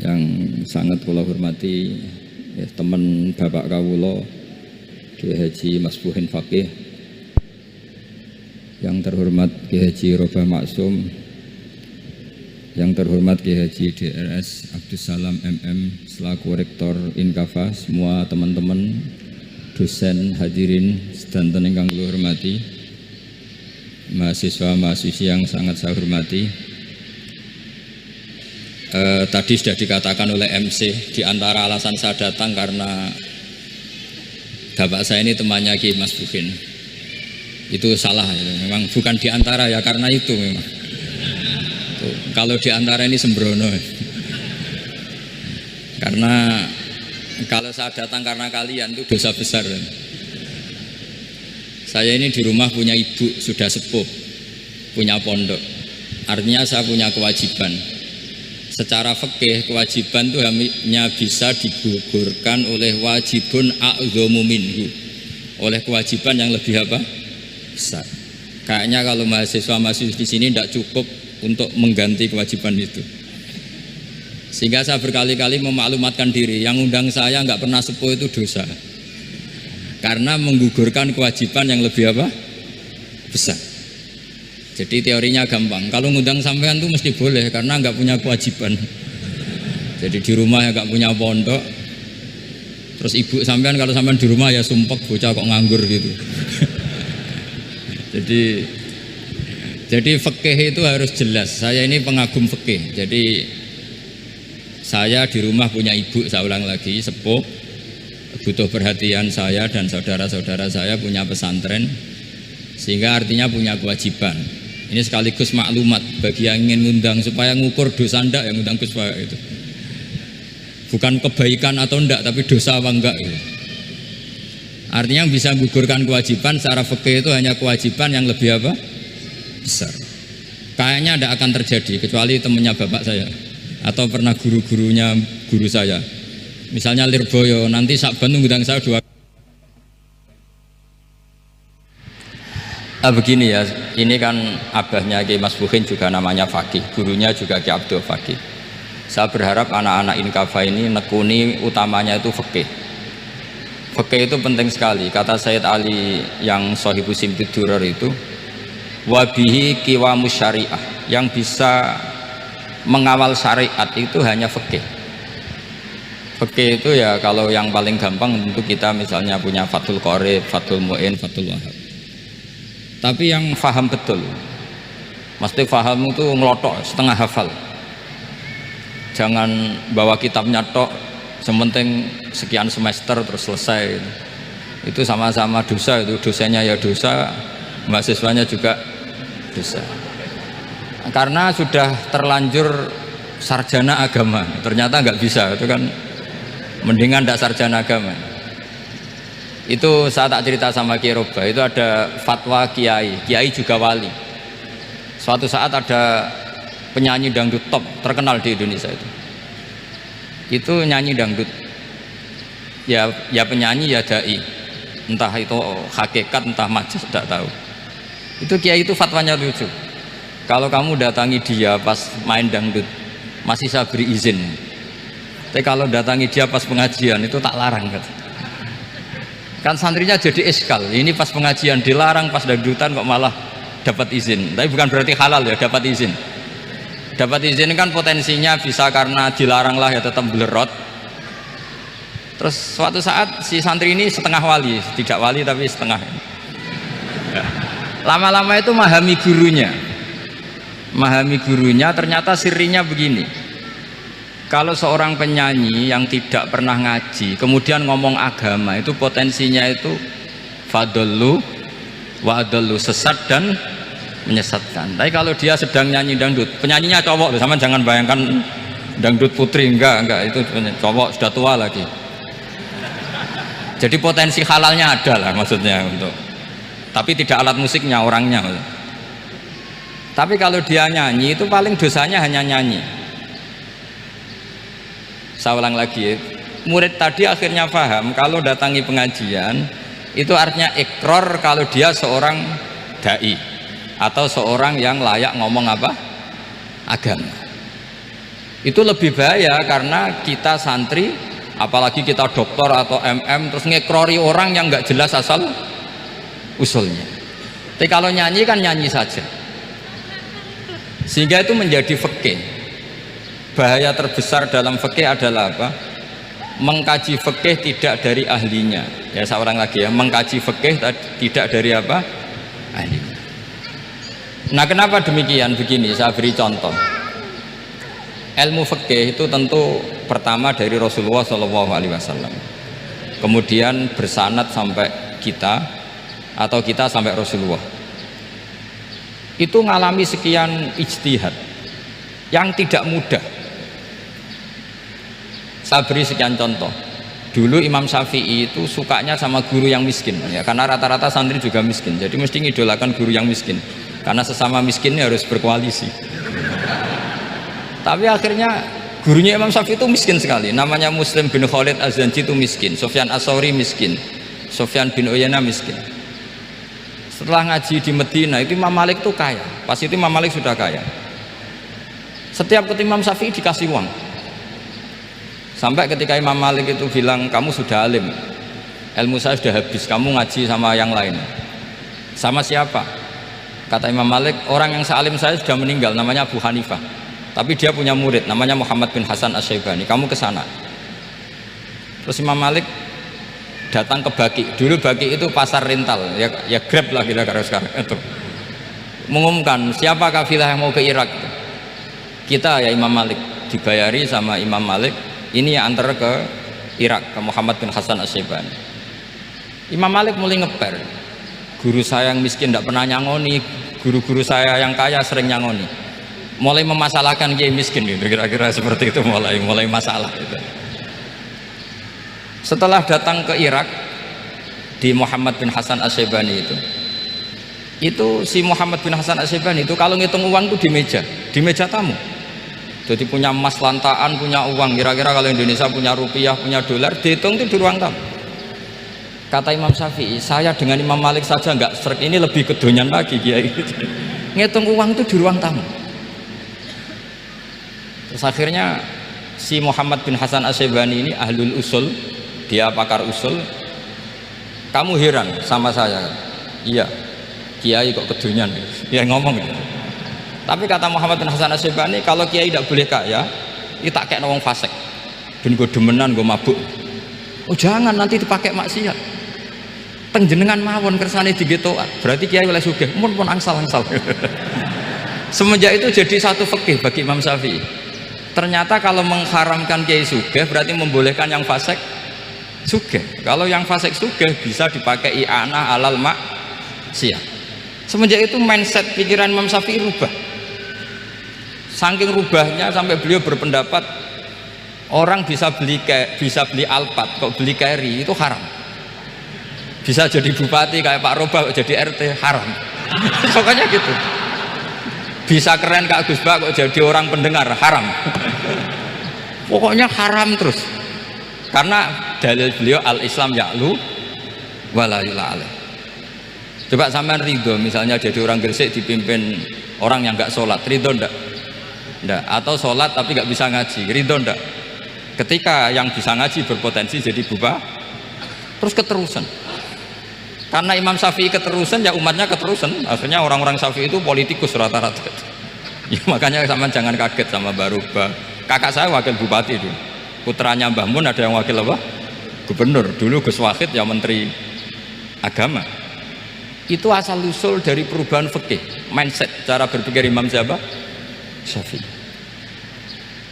yang sangat kula hormati ya, teman Bapak kawula Kiai Haji Masbuhin Faqih, yang terhormat Kiai Haji Robah Maksum, yang terhormat Kiai Haji DRS Abdussalam MM selaku Rektor Inkafa, semua teman-teman dosen hadirin sedanten ingkang kula hormati, mahasiswa-mahasiswi yang sangat saya hormati. Tadi sudah dikatakan oleh MC, di antara alasan saya datang karena bapak saya ini temannya Kiai Masbuhin. Itu salah ya. Memang bukan di antara ya, karena itu memang. Tuh, kalau di antara ini sembrono. Karena kalau saya datang karena kalian itu dosa besar. Saya ini di rumah punya ibu sudah sepuh, punya pondok. Artinya saya punya kewajiban. Secara fikih kewajiban itu hanya bisa digugurkan oleh wajibun a'dhamu minhu, oleh kewajiban yang lebih apa? Besar. Kayaknya kalau mahasiswa-mahasiswa di sini tidak cukup untuk mengganti kewajiban itu. Sehingga saya berkali-kali memaklumatkan diri, yang undang saya nggak pernah sepuh itu dosa. Karena menggugurkan kewajiban yang lebih apa? Besar. Jadi teorinya gampang. Kalau ngundang sampean tuh mesti boleh karena nggak punya kewajiban. Jadi di rumah ya nggak punya pondok. Terus ibu sampean kalau sampean di rumah ya sumpek bocah kok nganggur gitu. Jadi fikih itu harus jelas. Saya ini pengagum fikih. Jadi saya di rumah punya ibu, saya ulang lagi, sepuh, butuh perhatian saya dan saudara-saudara saya, punya pesantren, sehingga artinya punya kewajiban. Ini sekaligus maklumat bagi yang ingin ngundang supaya ngukur dosa ndak yang ngundang Gus itu. Bukan kebaikan atau ndak, tapi dosa apa enggak gitu. Artinya bisa gugurkan kewajiban secara fikih itu hanya kewajiban yang lebih apa? Besar. Kayaknya ndak akan terjadi kecuali temannya bapak saya atau pernah guru-gurunya guru saya. Misalnya Lirboyo nanti Sakban ngundang saya 2. Begini ya, ini kan abahnya Kiai Masbuhin juga namanya Faqih, gurunya juga Kiai Abdul Faqih. Saya berharap anak-anak Inkafa ini nekuni utamanya itu fikih. Fikih itu penting sekali. Kata Sayyid Ali yang Sohibu Simtud Duror itu, wabihi kiwamus syariah, yang bisa mengawal syariat itu hanya fikih. Fikih itu ya kalau yang paling gampang tentu kita misalnya punya Fathul Qorib, Fathul Mu'in, Fathul Wahab. Tapi yang faham betul, mesti faham itu ngelotok setengah hafal. Jangan bawa kitabnya tok, sementing sekian semester terus selesai. Itu sama-sama dosa, itu dosennya ya dosa, mahasiswanya juga dosa. Karena sudah terlanjur sarjana agama, ternyata nggak bisa, itu kan mendingan tidak sarjana agama. Itu saya tak cerita sama Kiai Robah, itu ada fatwa kiai juga wali. Suatu saat ada penyanyi dangdut top terkenal di Indonesia itu nyanyi dangdut ya penyanyi ya dai, entah itu hakikat entah majas tidak tahu. Itu kiai itu fatwanya lucu, kalau kamu datangi dia pas main dangdut masih saya beri izin, tapi kalau datangi dia pas pengajian itu tak larang kan. Kan santrinya jadi eskal, ini pas pengajian dilarang, pas dangdutan kok malah dapat izin. Tapi bukan berarti halal ya, dapat izin. Dapat izin kan potensinya bisa karena dilarang lah ya tetap belerot. Terus suatu saat si santri ini setengah wali, tidak wali tapi setengah. Lama-lama itu memahami gurunya, ternyata sirinya begini. Kalau seorang penyanyi yang tidak pernah ngaji kemudian ngomong agama, itu potensinya itu fadallu wa adallu, sesat dan menyesatkan. Tapi kalau dia sedang nyanyi dangdut, penyanyinya cowok, sama jangan bayangkan dangdut putri, enggak itu cowok sudah tua lagi. Jadi potensi halalnya ada lah maksudnya untuk, tapi tidak alat musiknya, orangnya. Tapi kalau dia nyanyi itu paling dosanya hanya nyanyi. Saya ulang lagi, murid tadi akhirnya paham kalau datangi pengajian itu artinya ikrar kalau dia seorang dai atau seorang yang layak ngomong apa? Agama. Itu lebih bahaya karena kita santri, apalagi kita doktor atau MM, terus ngekrori orang yang nggak jelas asal usulnya. Tapi kalau nyanyi kan nyanyi saja, sehingga itu menjadi fikih. Bahaya terbesar dalam fikih adalah apa? Mengkaji fikih tidak dari ahlinya. Ya, seorang lagi ya, mengkaji fikih tidak dari apa? Ahlinya. Nah, kenapa demikian? Begini, saya beri contoh. Ilmu fikih itu tentu pertama dari Rasulullah SAW, kemudian bersanad sampai kita, atau kita sampai Rasulullah. Itu ngalami sekian ijtihad yang tidak mudah. Saya beri sekian contoh. Dulu Imam Syafi'i itu sukanya sama guru yang miskin, ya, karena rata-rata santri juga miskin, jadi mesti ngidolakan guru yang miskin, karena sesama miskinnya harus berkoalisi. Tapi akhirnya gurunya Imam Syafi'i itu miskin sekali, namanya Muslim bin Khalid Az-Zanji itu miskin, Sufyan As-Sauri miskin, Sufyan bin Uyainah miskin. Setelah ngaji di Medina itu Imam Malik itu kaya, pas itu Imam Malik sudah kaya. Setiap ketemu Imam Syafi'i dikasih uang. Sampai ketika Imam Malik itu bilang, kamu sudah alim, ilmu saya sudah habis, kamu ngaji sama yang lain. Sama siapa? Kata Imam Malik, orang yang sealim saya sudah meninggal, namanya Abu Hanifah, tapi dia punya murid namanya Muhammad bin Hasan Asy-Syaibani, kamu ke sana. Terus Imam Malik datang ke Baki. Dulu Baki itu pasar rental, ya Grab lah kira-kira sekarang itu. Mengumumkan siapa kafilah yang mau ke Irak. Kita ya Imam Malik, dibayari sama Imam Malik, ini yang antar ke Irak, ke Muhammad bin Hasan Asy-Syaibani. Imam Malik mulai ngeper, guru saya yang miskin tidak pernah nyangoni, guru-guru saya yang kaya sering nyangoni. Mulai memasalahkan kiai miskin gitu, kira-kira seperti itu, mulai masalah gitu. Setelah datang ke Irak di Muhammad bin Hasan Asy-Syaibani itu si Muhammad bin Hasan Asy-Syaibani itu kalau ngitung uang itu di meja tamu. Jadi punya emas lantaan, punya uang, kira-kira kalau Indonesia punya rupiah, punya dolar, dihitung itu di ruang tamu. Kata Imam Syafi'i, saya dengan Imam Malik saja nggak serik, ini lebih kedonyan lagi kiai. Ngitung uang itu di ruang tamu. Terus akhirnya si Muhammad bin Hasan Asy-Syaibani ini ahlul usul, dia pakar usul. Kamu heran sama saya? Iya, kiai kok kedonyan? Ya ngomong gitu. Tapi kata Muhammad bin Hasan Asy-Syaibani, kalau kiai tidak boleh kaya, itu tak kayak wong fasik, ben gue demenan, gue mabuk. Oh jangan, nanti dipakai maksiat. Tenjenengan mawon kersane digetokan, berarti kiai oleh sugih, pun angsal-angsal. Semenjak itu jadi satu fikih bagi Imam Syafi'i. Ternyata kalau mengharamkan kiai sugih berarti membolehkan yang fasik sugih. Kalau yang fasik sugih bisa dipakai i'anah alal maksiat. Semenjak itu mindset pikiran Imam Syafi'i rubah. Saking rubahnya sampai beliau berpendapat orang bisa beli Alphard, kok beli carry itu haram. Bisa jadi bupati kayak Pak Roba, kok jadi RT haram. Pokoknya gitu. Bisa keren Kak Gus Bak, kok jadi orang pendengar haram. Pokoknya haram terus. Karena dalil beliau al-Islam ya'lu wala yula alaih. Coba sampean ridho misalnya jadi orang Gresik dipimpin orang yang nggak sholat, ridho ndak? Ndak. Atau sholat tapi nggak bisa ngaji, ridho ndak? Ketika yang bisa ngaji berpotensi jadi bubar, terus keterusan. Karena Imam Syafi'i keterusan, ya umatnya keterusan. Akhirnya orang-orang Syafi'i itu politikus rata-rata. Ya, makanya sama jangan kaget sama Baruba. Kakak saya wakil bupati dulu, putranya Mbah Mun ada yang wakil apa? Gubernur. Dulu Gus Wahid ya menteri agama. Itu asal usul dari perubahan fikih, mindset, cara berpikir Imam Syafi'i.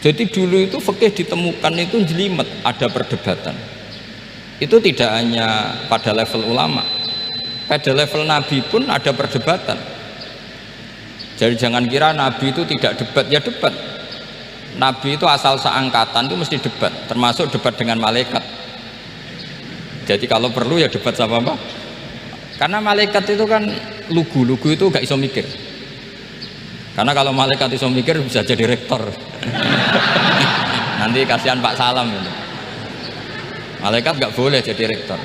Jadi dulu itu fikih ditemukan itu jelimet, ada perdebatan. Itu tidak hanya pada level ulama, pada level Nabi pun ada perdebatan. Jadi jangan kira Nabi itu tidak debat, ya debat. Nabi itu asal seangkatan itu mesti debat, termasuk debat dengan malaikat. Jadi kalau perlu ya debat sama apa? Karena malaikat itu kan lugu itu gak iso mikir. Karena kalau malaikat iso mikir bisa jadi rektor. Nanti kasihan Pak Salam ini. Malaikat gak boleh jadi rektor.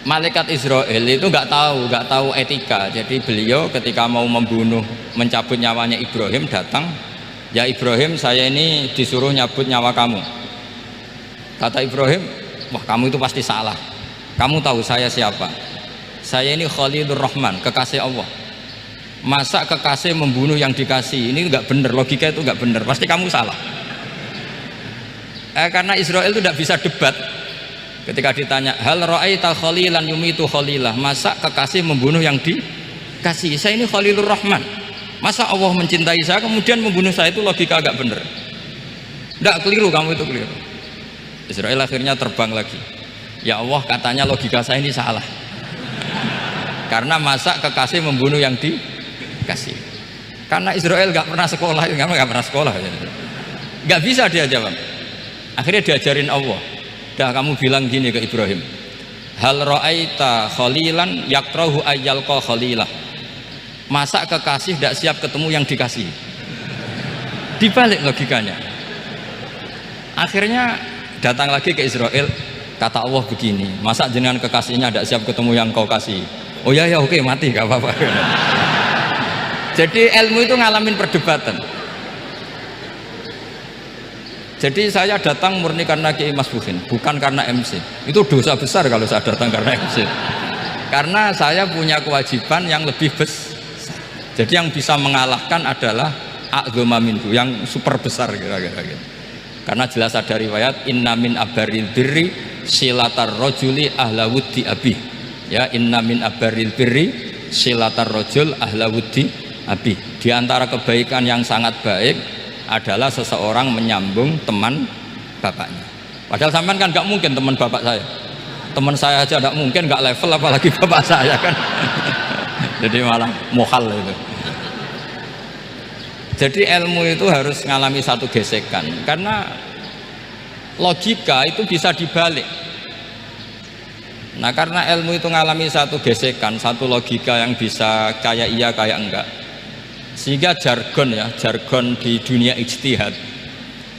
Malaikat Israel itu nggak tahu etika. Jadi beliau ketika mau membunuh, mencabut nyawanya Ibrahim datang Ya Ibrahim, saya ini disuruh nyabut nyawa kamu. Kata Ibrahim, wah kamu itu pasti salah. Kamu tahu saya siapa? Saya ini Khalilur Rahman, kekasih Allah. Masa kekasih membunuh yang dikasih? Ini nggak benar, logika itu nggak benar. Pasti kamu salah. Karena Israel itu tidak bisa debat. Ketika ditanya, hal ra'aita khalilan yumitu khalilah, masa kekasih membunuh yang dikasih? Saya ini Khalilur Rahman. Masa Allah mencintai saya kemudian membunuh saya? Itu logika agak benar. Tidak, keliru, kamu itu keliru. Israel akhirnya terbang lagi. Ya Allah, katanya logika saya ini salah. Karena masa kekasih membunuh yang dikasih? Karena Israel nggak pernah sekolah, nggak pernah sekolah, nggak bisa dia jawab. Akhirnya diajarin Allah. Dah kamu bilang gini ke Ibrahim, hal ra'aita khalilan yakrahu ayyalqa khalilah. Masa kekasih tidak siap ketemu yang dikasih? Dibalik logikanya. Akhirnya datang lagi ke Israel, kata Allah begini, masa jenengan kekasihnya tidak siap ketemu yang kau kasih? Oh ya ya, oke, mati gak apa-apa. Jadi ilmu itu ngalamin perdebatan. Jadi saya datang murni karena Kiai Masbuhin, bukan karena MC. Itu dosa besar kalau saya datang karena MC. Karena saya punya kewajiban yang lebih besar. Jadi yang bisa mengalahkan adalah a'dzama minhu, yang super besar kira-kira gitu. Karena jelas ada riwayat inna min abaril birri silatar rajuli ahla wuddi abi. Ya, inna min abaril birri silatar rajul ahla wuddi abi. Di antara kebaikan yang sangat baik adalah seseorang menyambung teman bapaknya. Padahal sampean kan nggak mungkin teman bapak saya. Teman saya aja nggak mungkin, nggak level apalagi bapak saya kan. Jadi malah mohal itu. Jadi ilmu itu harus ngalami satu gesekan, karena logika itu bisa dibalik. Nah karena ilmu itu ngalami satu gesekan, satu logika yang bisa kayak iya kayak enggak, sehingga jargon di dunia ijtihad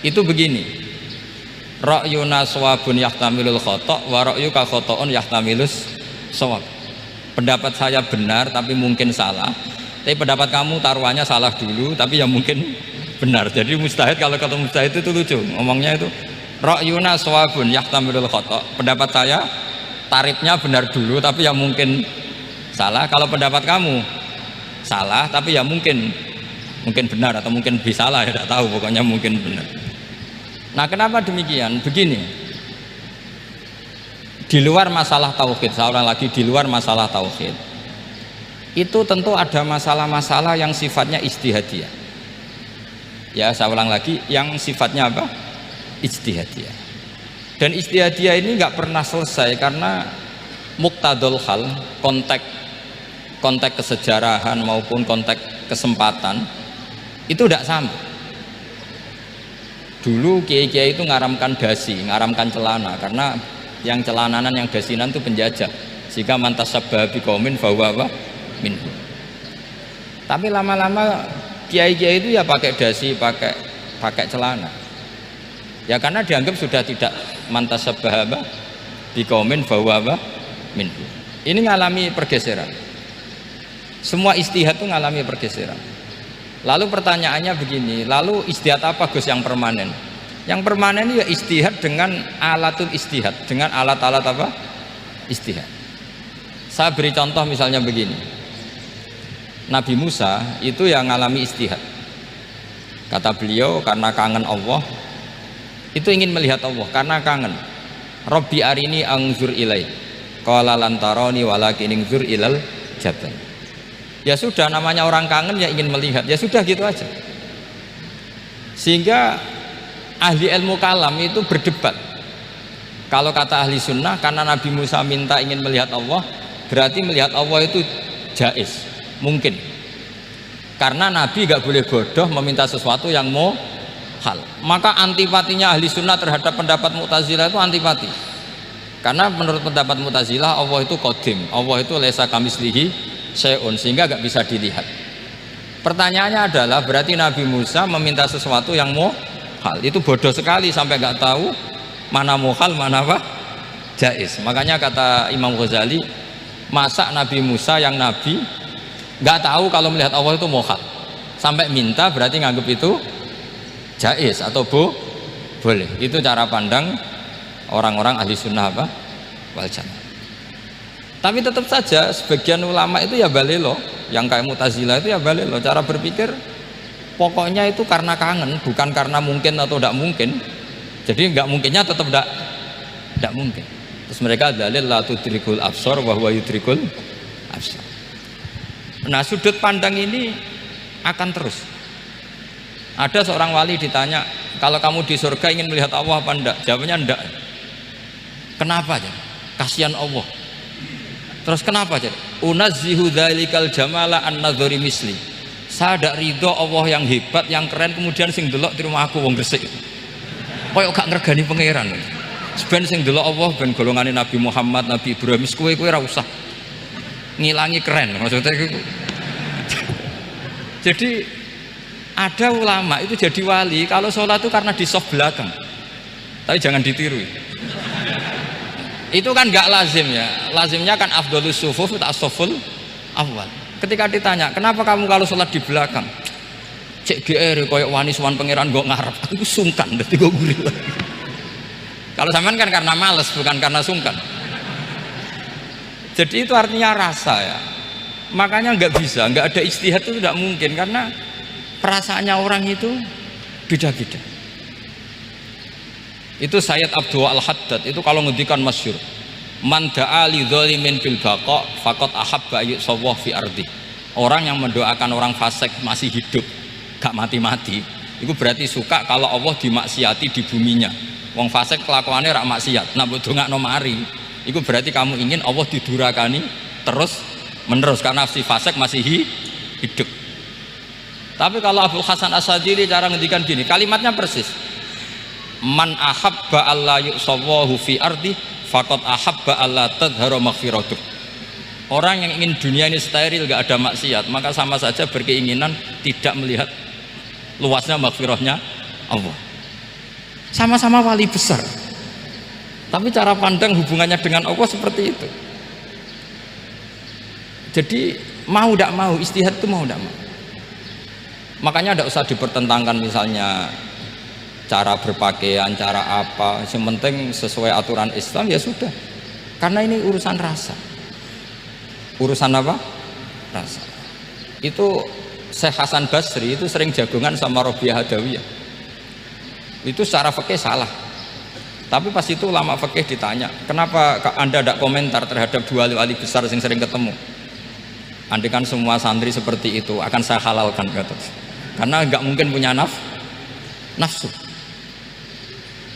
itu begini, ra'yuna shawabun yahtamilul khata' wa ra'yuka khata'un yahtamilus shawab. Pendapat saya benar tapi mungkin salah, tapi pendapat kamu taruhannya salah dulu tapi ya mungkin benar. Jadi mustahid, kalau kata mustahid itu lucu ngomongnya itu, ra'yuna shawabun yahtamilul khata', pendapat saya tarifnya benar dulu tapi ya mungkin salah. Kalau pendapat kamu salah tapi ya mungkin benar atau mungkin bisa salah, ya tidak tahu, pokoknya mungkin benar. Nah kenapa demikian? Begini, di luar masalah tauhid, seorang lagi di luar masalah tauhid itu tentu ada masalah-masalah yang sifatnya ijtihadiyah. Ya saya ulang lagi, yang sifatnya apa? Ijtihadiyah. Dan ijtihadiyah ini nggak pernah selesai karena muqtadul hal, konteks kesejarahan maupun konteks kesempatan itu tidak sama. Dulu kiai-kiai itu ngaramkan dasi, ngaramkan celana, karena yang celananan yang dasinan itu penjajah, sehingga mantasabbaha biqaumin fahuwa minhum. Tapi lama-lama kiai-kiai itu ya pakai dasi, pakai celana, ya karena dianggap sudah tidak mantasabbaha biqaumin fahuwa minhum. Ini ngalami pergeseran. Semua ijtihad itu ngalami pergeseran. Lalu pertanyaannya begini, lalu ijtihad apa Gus yang permanen? Yang permanen ya ijtihad dengan alatul ijtihad, dengan alat-alat apa? Ijtihad. Saya beri contoh misalnya begini, Nabi Musa itu yang ngalami ijtihad. Kata beliau karena kangen Allah, itu ingin melihat Allah karena kangen. Rabbi arini anzur ilai, qala lan tarani walakin anzur ilal jabal. Ya sudah, namanya orang kangen ya ingin melihat, ya sudah gitu aja. Sehingga ahli ilmu kalam itu berdebat. Kalau kata ahli sunnah, karena Nabi Musa minta ingin melihat Allah, berarti melihat Allah itu jaiz, mungkin. Karena Nabi gak boleh bodoh meminta sesuatu yang mohal. Maka antipatinya ahli sunnah terhadap pendapat Mu'tazilah itu antipati. Karena menurut pendapat Mu'tazilah Allah itu qadim, Allah itu laisa kamislihi syai'un, sehingga gak bisa dilihat. Pertanyaannya adalah berarti Nabi Musa meminta sesuatu yang mohal, itu bodoh sekali sampai gak tahu mana mohal mana apa jaiz. Makanya kata Imam Ghazali, masa Nabi Musa yang Nabi gak tahu kalau melihat Allah itu mohal sampai minta, berarti nganggap itu jais atau boleh. Itu cara pandang orang-orang ahli sunnah apa? Wal jamaah. Tapi tetap saja sebagian ulama itu ya balelo, yang kayak Mu'tazilah itu ya balelo, cara berpikir pokoknya itu karena kangen, bukan karena mungkin atau tidak mungkin. Jadi nggak mungkinnya tetap tidak mungkin. Terus mereka dalil la tudrikul absar wa huwa yudrikul absar. Nah, sudut pandang ini akan terus. Ada seorang wali ditanya, kalau kamu di surga ingin melihat Allah apa enggak? Jawabnya enggak. Kenapa aja? Kasihan Allah. Terus kenapa aja? Unazzihu dzalikal jamala an nadzari misli. Saya tidak ridho Allah yang hebat, yang keren, kemudian sing delok di rumah aku wong Gresik. Koyok gak ngergani pangeran. Sebenarnya sing delok Allah ben golongane Nabi Muhammad, Nabi Ibrahim, kowe ora usah ngilangi keren maksudnya itu. Jadi ada ulama itu jadi wali kalau sholat itu karena di soft belakang, tapi jangan ditiru. Itu kan nggak lazim ya, lazimnya kan afdhalus sufuf as-saful awal. Ketika ditanya kenapa kamu kalau sholat di belakang, cek GR koyok wani suwan pangeran gue ngarep, aku sungkan berarti gue gurih lagi. Kalau sampean kan karena males bukan karena sungkan. Jadi itu artinya rasa ya. Makanya nggak bisa, nggak ada ijtihad itu tidak mungkin karena perasaannya orang itu beda-beda. Itu Sayyid Abdul Al-Haddad itu kalau ngendikan masyhur, man da'a li dzalimin bil baqa faqad ahabba yusawwah fi ardi. Orang yang mendoakan orang fasik masih hidup, gak mati-mati, itu berarti suka kalau Allah dimaksiati di buminya. Wong fasik kelakuannya rak maksiat, nah mbok dongakno mari, itu berarti kamu ingin Allah didurakani terus menerus karena si fasik masih hidup. Tapi kalau Abdul Hasan As-Sadili cara ngendikan gini, kalimatnya persis. Man ahabba alla yusawwahu fi ardi faqad ahabba alla tadhharu maghfiratuh. Orang yang ingin dunia ini steril gak ada maksiat, maka sama saja berkeinginan tidak melihat luasnya maghfirahnya Allah. Sama-sama wali besar, tapi cara pandang hubungannya dengan Allah seperti itu. Jadi mau tidak mau, istihad itu mau tidak mau. Makanya tidak usah dipertentangkan misalnya cara berpakaian, cara apa, yang penting sesuai aturan Islam ya sudah. Karena ini urusan rasa. Urusan apa? Rasa. Itu Syekh Hasan Basri itu sering jagongan sama Robiah Hadawiyah. Itu secara fikih salah. Tapi pas itu ulama fikih ditanya, kenapa Anda tidak komentar terhadap dua wali besar yang sering ketemu? Andai kan semua santri seperti itu akan saya halalkan, kata. Karena nggak mungkin punya nafsu.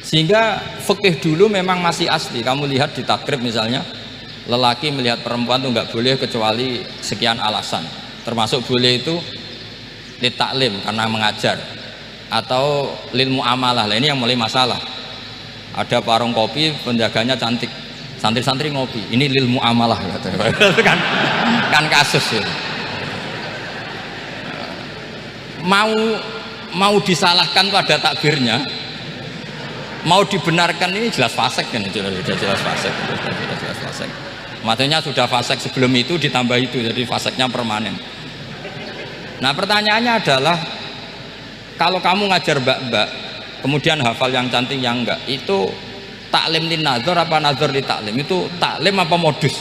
Sehingga fikih dulu memang masih asli. Kamu lihat di takrib misalnya, lelaki melihat perempuan itu nggak boleh kecuali sekian alasan. Termasuk boleh itu litaklim karena mengajar, atau lil muamalah. Lah ini yang mulai masalah. Ada warung kopi, penjaganya cantik, santri-santri ngopi, ini lil muamalah kan kasus ya. Mau disalahkan pada takbirnya, mau dibenarkan ini jelas fasik kan, jelas fasik. Maksudnya sudah fasik sebelum itu ditambah itu, jadi fasiknya permanen. Nah pertanyaannya adalah, kalau kamu ngajar mbak-mbak kemudian hafal yang cantik yang enggak, itu taklim lin nazar apa nazar li taklim? Itu taklim apa modus?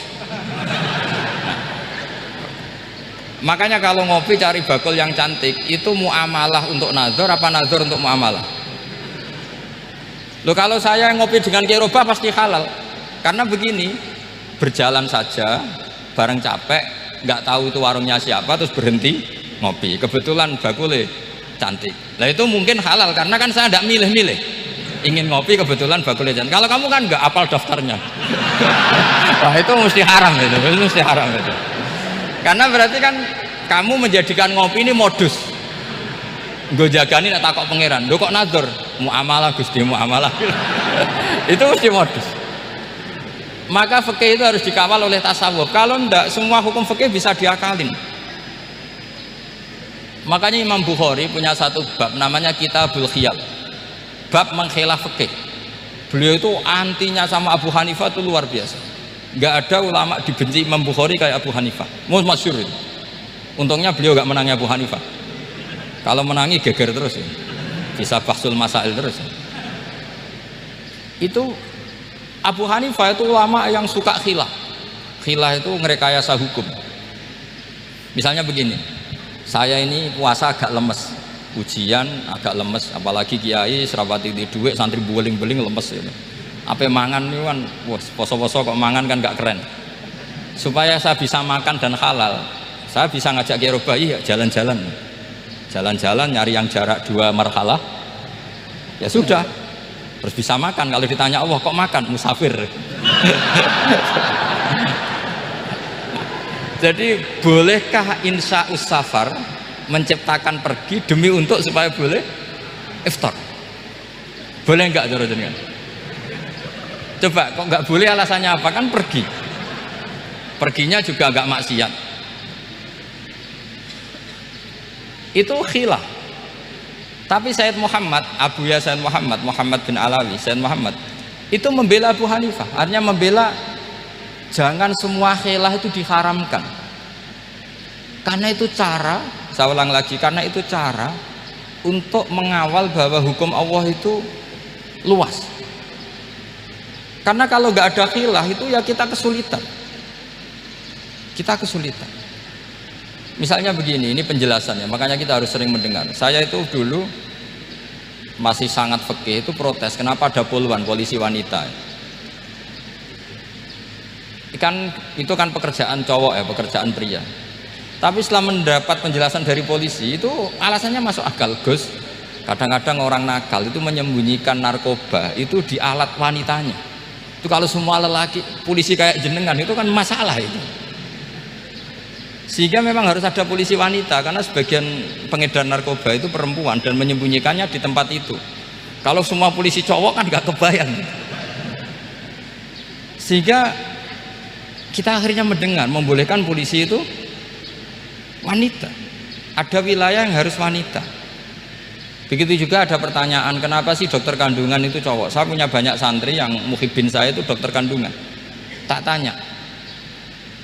Makanya kalau ngopi cari bakul yang cantik, itu muamalah untuk nazar apa nazar untuk muamalah? Loh, kalau saya ngopi dengan kirobah pasti halal. Karena begini, berjalan saja bareng capek, nggak tahu itu warungnya siapa, terus berhenti ngopi, kebetulan bakulnya cantik. Nah itu mungkin halal karena kan saya tidak milih-milih, ingin ngopi kebetulan bakulnya cantik. Kalau kamu kan nggak apal daftarnya, wah itu mesti haram, itu mesti haram itu. Karena berarti kan kamu menjadikan ngopi ini modus. Gue jagani nak takok pangeran, lo kok nazar muamalah Gusti muamalah. Itu mesti modus. Maka fikih itu harus dikawal oleh tasawuf. Kalau ndak, semua hukum fikih bisa diakalin. Makanya Imam Bukhari punya satu bab namanya Kitabul Khiyal, bab mengkhilaf fikih. Beliau itu antinya sama Abu Hanifah itu luar biasa. Nggak ada ulama dibenci Imam Bukhari kayak Abu Hanifah. Masyhur itu. Untungnya beliau nggak menangi Abu Hanifah. Kalau menangi geger terus ya. bisa bahsul masail terus. Itu Abu Hanifah itu ulama yang suka khilah. Khilah itu ngerekayasa hukum. Misalnya begini, saya ini puasa agak lemes, ujian agak lemes, apalagi kiai serapati di duit, santri beling-beling lemes ini. Apa mangan ini kan, poso-poso kok mangan kan gak keren. Supaya saya bisa makan dan halal, saya bisa ngajak Kiai Robai jalan-jalan, nyari yang jarak 2 marhalah, ya sudah, terus bisa makan. Kalau ditanya Allah kok makan, musafir. Jadi bolehkah insya'us safar menciptakan pergi demi untuk supaya boleh iftar? Boleh enggak cara jenengan? Coba kok enggak boleh, alasannya apa? Kan pergi. Perginya juga enggak maksiat. Itu khilaf. Tapi Sayyid Muhammad, Abuya Sayyid Muhammad bin Alawi, Sayyid Muhammad itu membela Abu Hanifah, artinya membela jangan semua khilaf itu diharamkan. Karena itu cara, saya ulang lagi, karena itu cara untuk mengawal bahwa hukum Allah itu luas. Karena kalau nggak ada khilaf itu ya kita kesulitan. Misalnya begini, ini penjelasannya, makanya kita harus sering mendengar. Saya itu dulu masih sangat fikih itu protes, kenapa ada poluan polisi wanita? Itu kan pekerjaan cowok ya, pekerjaan pria. Tapi setelah mendapat penjelasan dari polisi itu alasannya masuk akal, Gus. Kadang-kadang orang nakal itu menyembunyikan narkoba itu di alat wanitanya. Itu kalau semua lelaki polisi kayak jenengan itu kan masalah itu. Sehingga memang harus ada polisi wanita karena sebagian pengedar narkoba itu perempuan dan menyembunyikannya di tempat itu. Kalau semua polisi cowok kan nggak kebayang. Sehingga kita akhirnya mendengar membolehkan polisi itu wanita. Ada wilayah yang harus wanita. Begitu juga ada pertanyaan, kenapa sih dokter kandungan itu cowok? Saya punya banyak santri yang muhibin saya itu dokter kandungan. Tak tanya,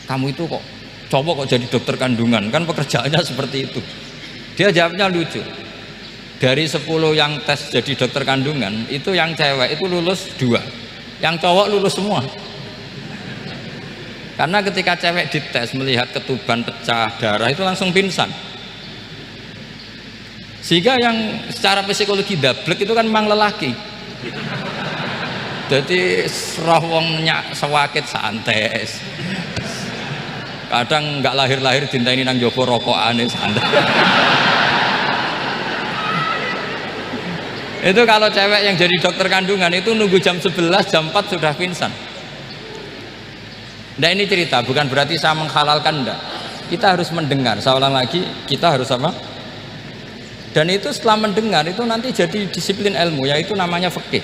kamu itu kok cowok kok jadi dokter kandungan? Kan pekerjaannya seperti itu. Dia jawabnya lucu. Dari 10 yang tes jadi dokter kandungan, itu yang cewek itu lulus 2, yang cowok lulus semua. Karena ketika cewek dites melihat ketuban pecah darah itu langsung pingsan. Sehingga yang secara psikologi dablek itu kan memang lelaki. Jadi roh wongnya sewakit santes. Kadang nggak lahir-lahir dintaini nang jopo rokokane santai. Itu kalau cewek yang jadi dokter kandungan itu nunggu jam 11, jam 4 sudah pingsan. Nah ini cerita, bukan berarti saya menghalalkan, enggak. Kita harus mendengar, saya ulang lagi, kita harus apa? Dan itu setelah mendengar itu nanti jadi disiplin ilmu, yaitu namanya fikih.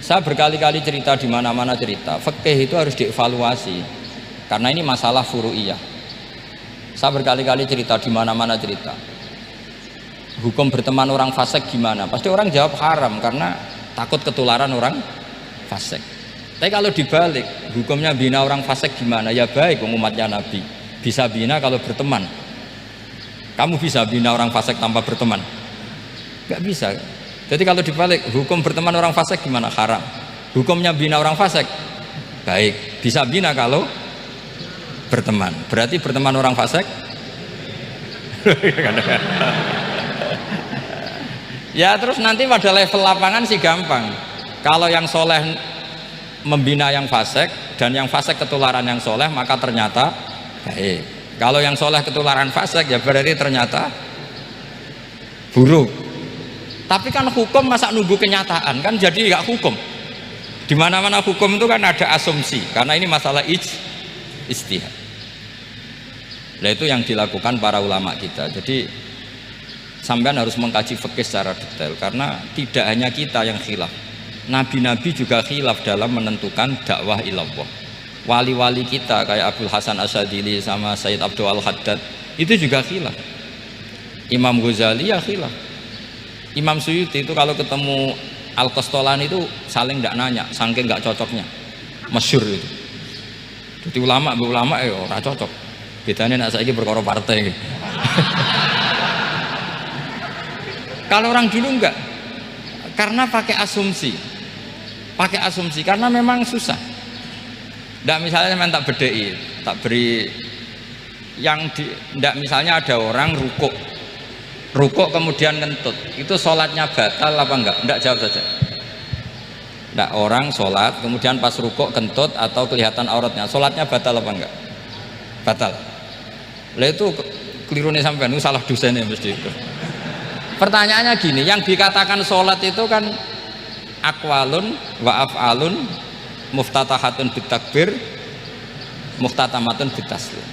Saya berkali-kali cerita di mana-mana cerita, fikih itu harus dievaluasi karena ini masalah furu'iyah. Saya berkali-kali cerita di mana-mana cerita. Hukum berteman orang fasik gimana? Pasti orang jawab haram karena takut ketularan orang fasik. Tapi kalau dibalik, hukumnya bina orang fasik gimana? Ya baik, umatnya Nabi bisa bina kalau berteman. Kamu bisa bina orang fasik tanpa berteman? Gak bisa. Jadi kalau dibalik, hukum berteman orang fasik gimana? Haram. Hukumnya bina orang fasik baik, bisa bina kalau berteman. Berarti berteman orang fasik? Ya terus nanti pada level lapangan sih gampang. Kalau yang soleh membina yang fasik dan yang fasik ketularan yang soleh, maka ternyata baik. Kalau yang soleh ketularan fasik ya berarti ternyata buruk. Tapi kan hukum masa nunggu kenyataan, kan jadi nggak hukum. Di mana-mana hukum itu kan ada asumsi, karena ini masalah ijtihad. Nah itu yang dilakukan para ulama kita. Jadi sampean harus mengkaji fikih secara detail karena tidak hanya kita yang khilaf. Nabi-nabi juga khilaf dalam menentukan dakwah ilallah. Wali-wali kita kayak Abdul Hasan Asyadili sama Sayyid Abdul Al-Haddad itu juga khilaf. Imam Ghazali ya khilaf. Imam Suyuti itu kalau ketemu Al-Qastolani itu saling tidak nanya, saking nggak cocoknya, masyhur itu. Jadi ulama ya ora cocok. Bedanya nak saiki perkara partai. Kalau orang dulu enggak, karena pakai asumsi, karena memang susah. Enggak, misalnya memang tak bedai, tak beri yang enggak, misalnya ada orang rukuk kemudian ngentut, itu sholatnya batal apa enggak jawab saja. Enggak, orang sholat kemudian pas rukuk kentut atau kelihatan auratnya, sholatnya batal apa enggak? Batal. Lah itu keliru nih sampean, itu salah dosennya mesti itu. Pertanyaannya gini, yang dikatakan sholat itu kan aqwalun wa af'alun muftatahatun bitakbir muftatamatun bitaslim.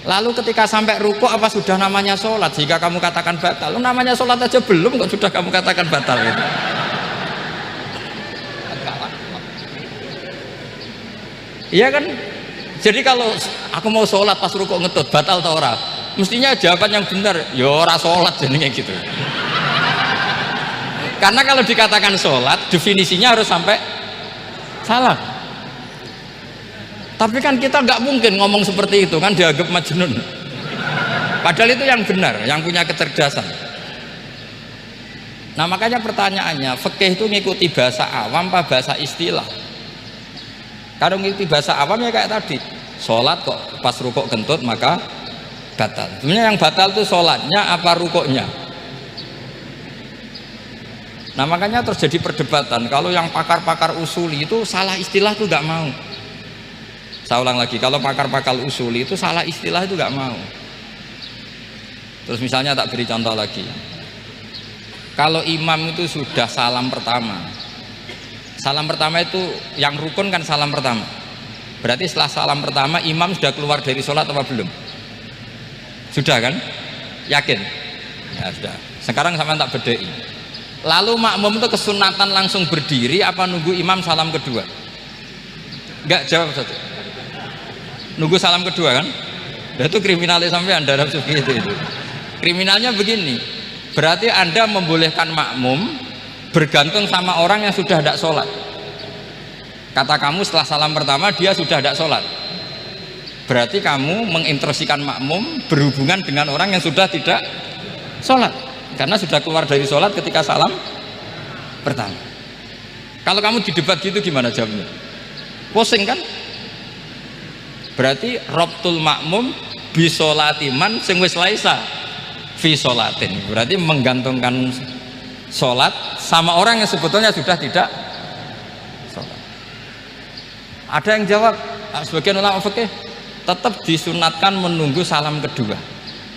Lalu ketika sampai rukuk apa sudah namanya sholat jika kamu katakan batal? Namanya sholat aja belum kok sudah kamu katakan batal gitu. Iya kan? Jadi kalau aku mau sholat pas rukuk ngetut batal atau ora? Mestinya jawaban yang benar, ya ora sholat jadinya gitu. Karena kalau dikatakan sholat, definisinya harus sampai salah. Tapi kan kita nggak mungkin ngomong seperti itu, kan dianggap majnun. Padahal itu yang benar, yang punya kecerdasan. Nah makanya pertanyaannya, fikih itu ngikuti bahasa awam apa bahasa istilah? Kalau ngikuti bahasa awam ya kayak tadi, sholat kok pas rukuk kentut maka batal. Sebenarnya yang batal itu sholatnya apa rukuknya? Nah makanya terjadi perdebatan. Kalau yang pakar-pakar usuli itu salah istilah itu nggak mau. Saya ulang lagi, kalau pakar-pakar usuli itu salah istilah itu nggak mau. Terus misalnya tak beri contoh lagi. Kalau imam itu sudah salam pertama itu yang rukun kan salam pertama. Berarti setelah salam pertama imam sudah keluar dari sholat apa belum? Sudah kan? Yakin? Ya sudah. Sekarang sama tak bedai. Lalu makmum itu kesunatan langsung berdiri apa nunggu imam salam kedua? Enggak, jawab satu. Nunggu salam kedua kan? Nah, itu kriminalnya sampai Anda harus begitu itu. Kriminalnya begini. Berarti Anda membolehkan makmum bergantung sama orang yang sudah tidak sholat. Kata kamu setelah salam pertama dia sudah tidak sholat. Berarti kamu menginstruksikan makmum berhubungan dengan orang yang sudah tidak sholat, karena sudah keluar dari sholat ketika salam pertama. Kalau kamu didebat gitu gimana jawabnya? Pusing kan? Berarti robtul makmum bisolatiman sing wis laisa fi sholatin. Berarti menggantungkan sholat sama orang yang sebetulnya sudah tidak sholat. Ada yang jawab, sebagian ulama fikih tetap disunatkan menunggu salam kedua,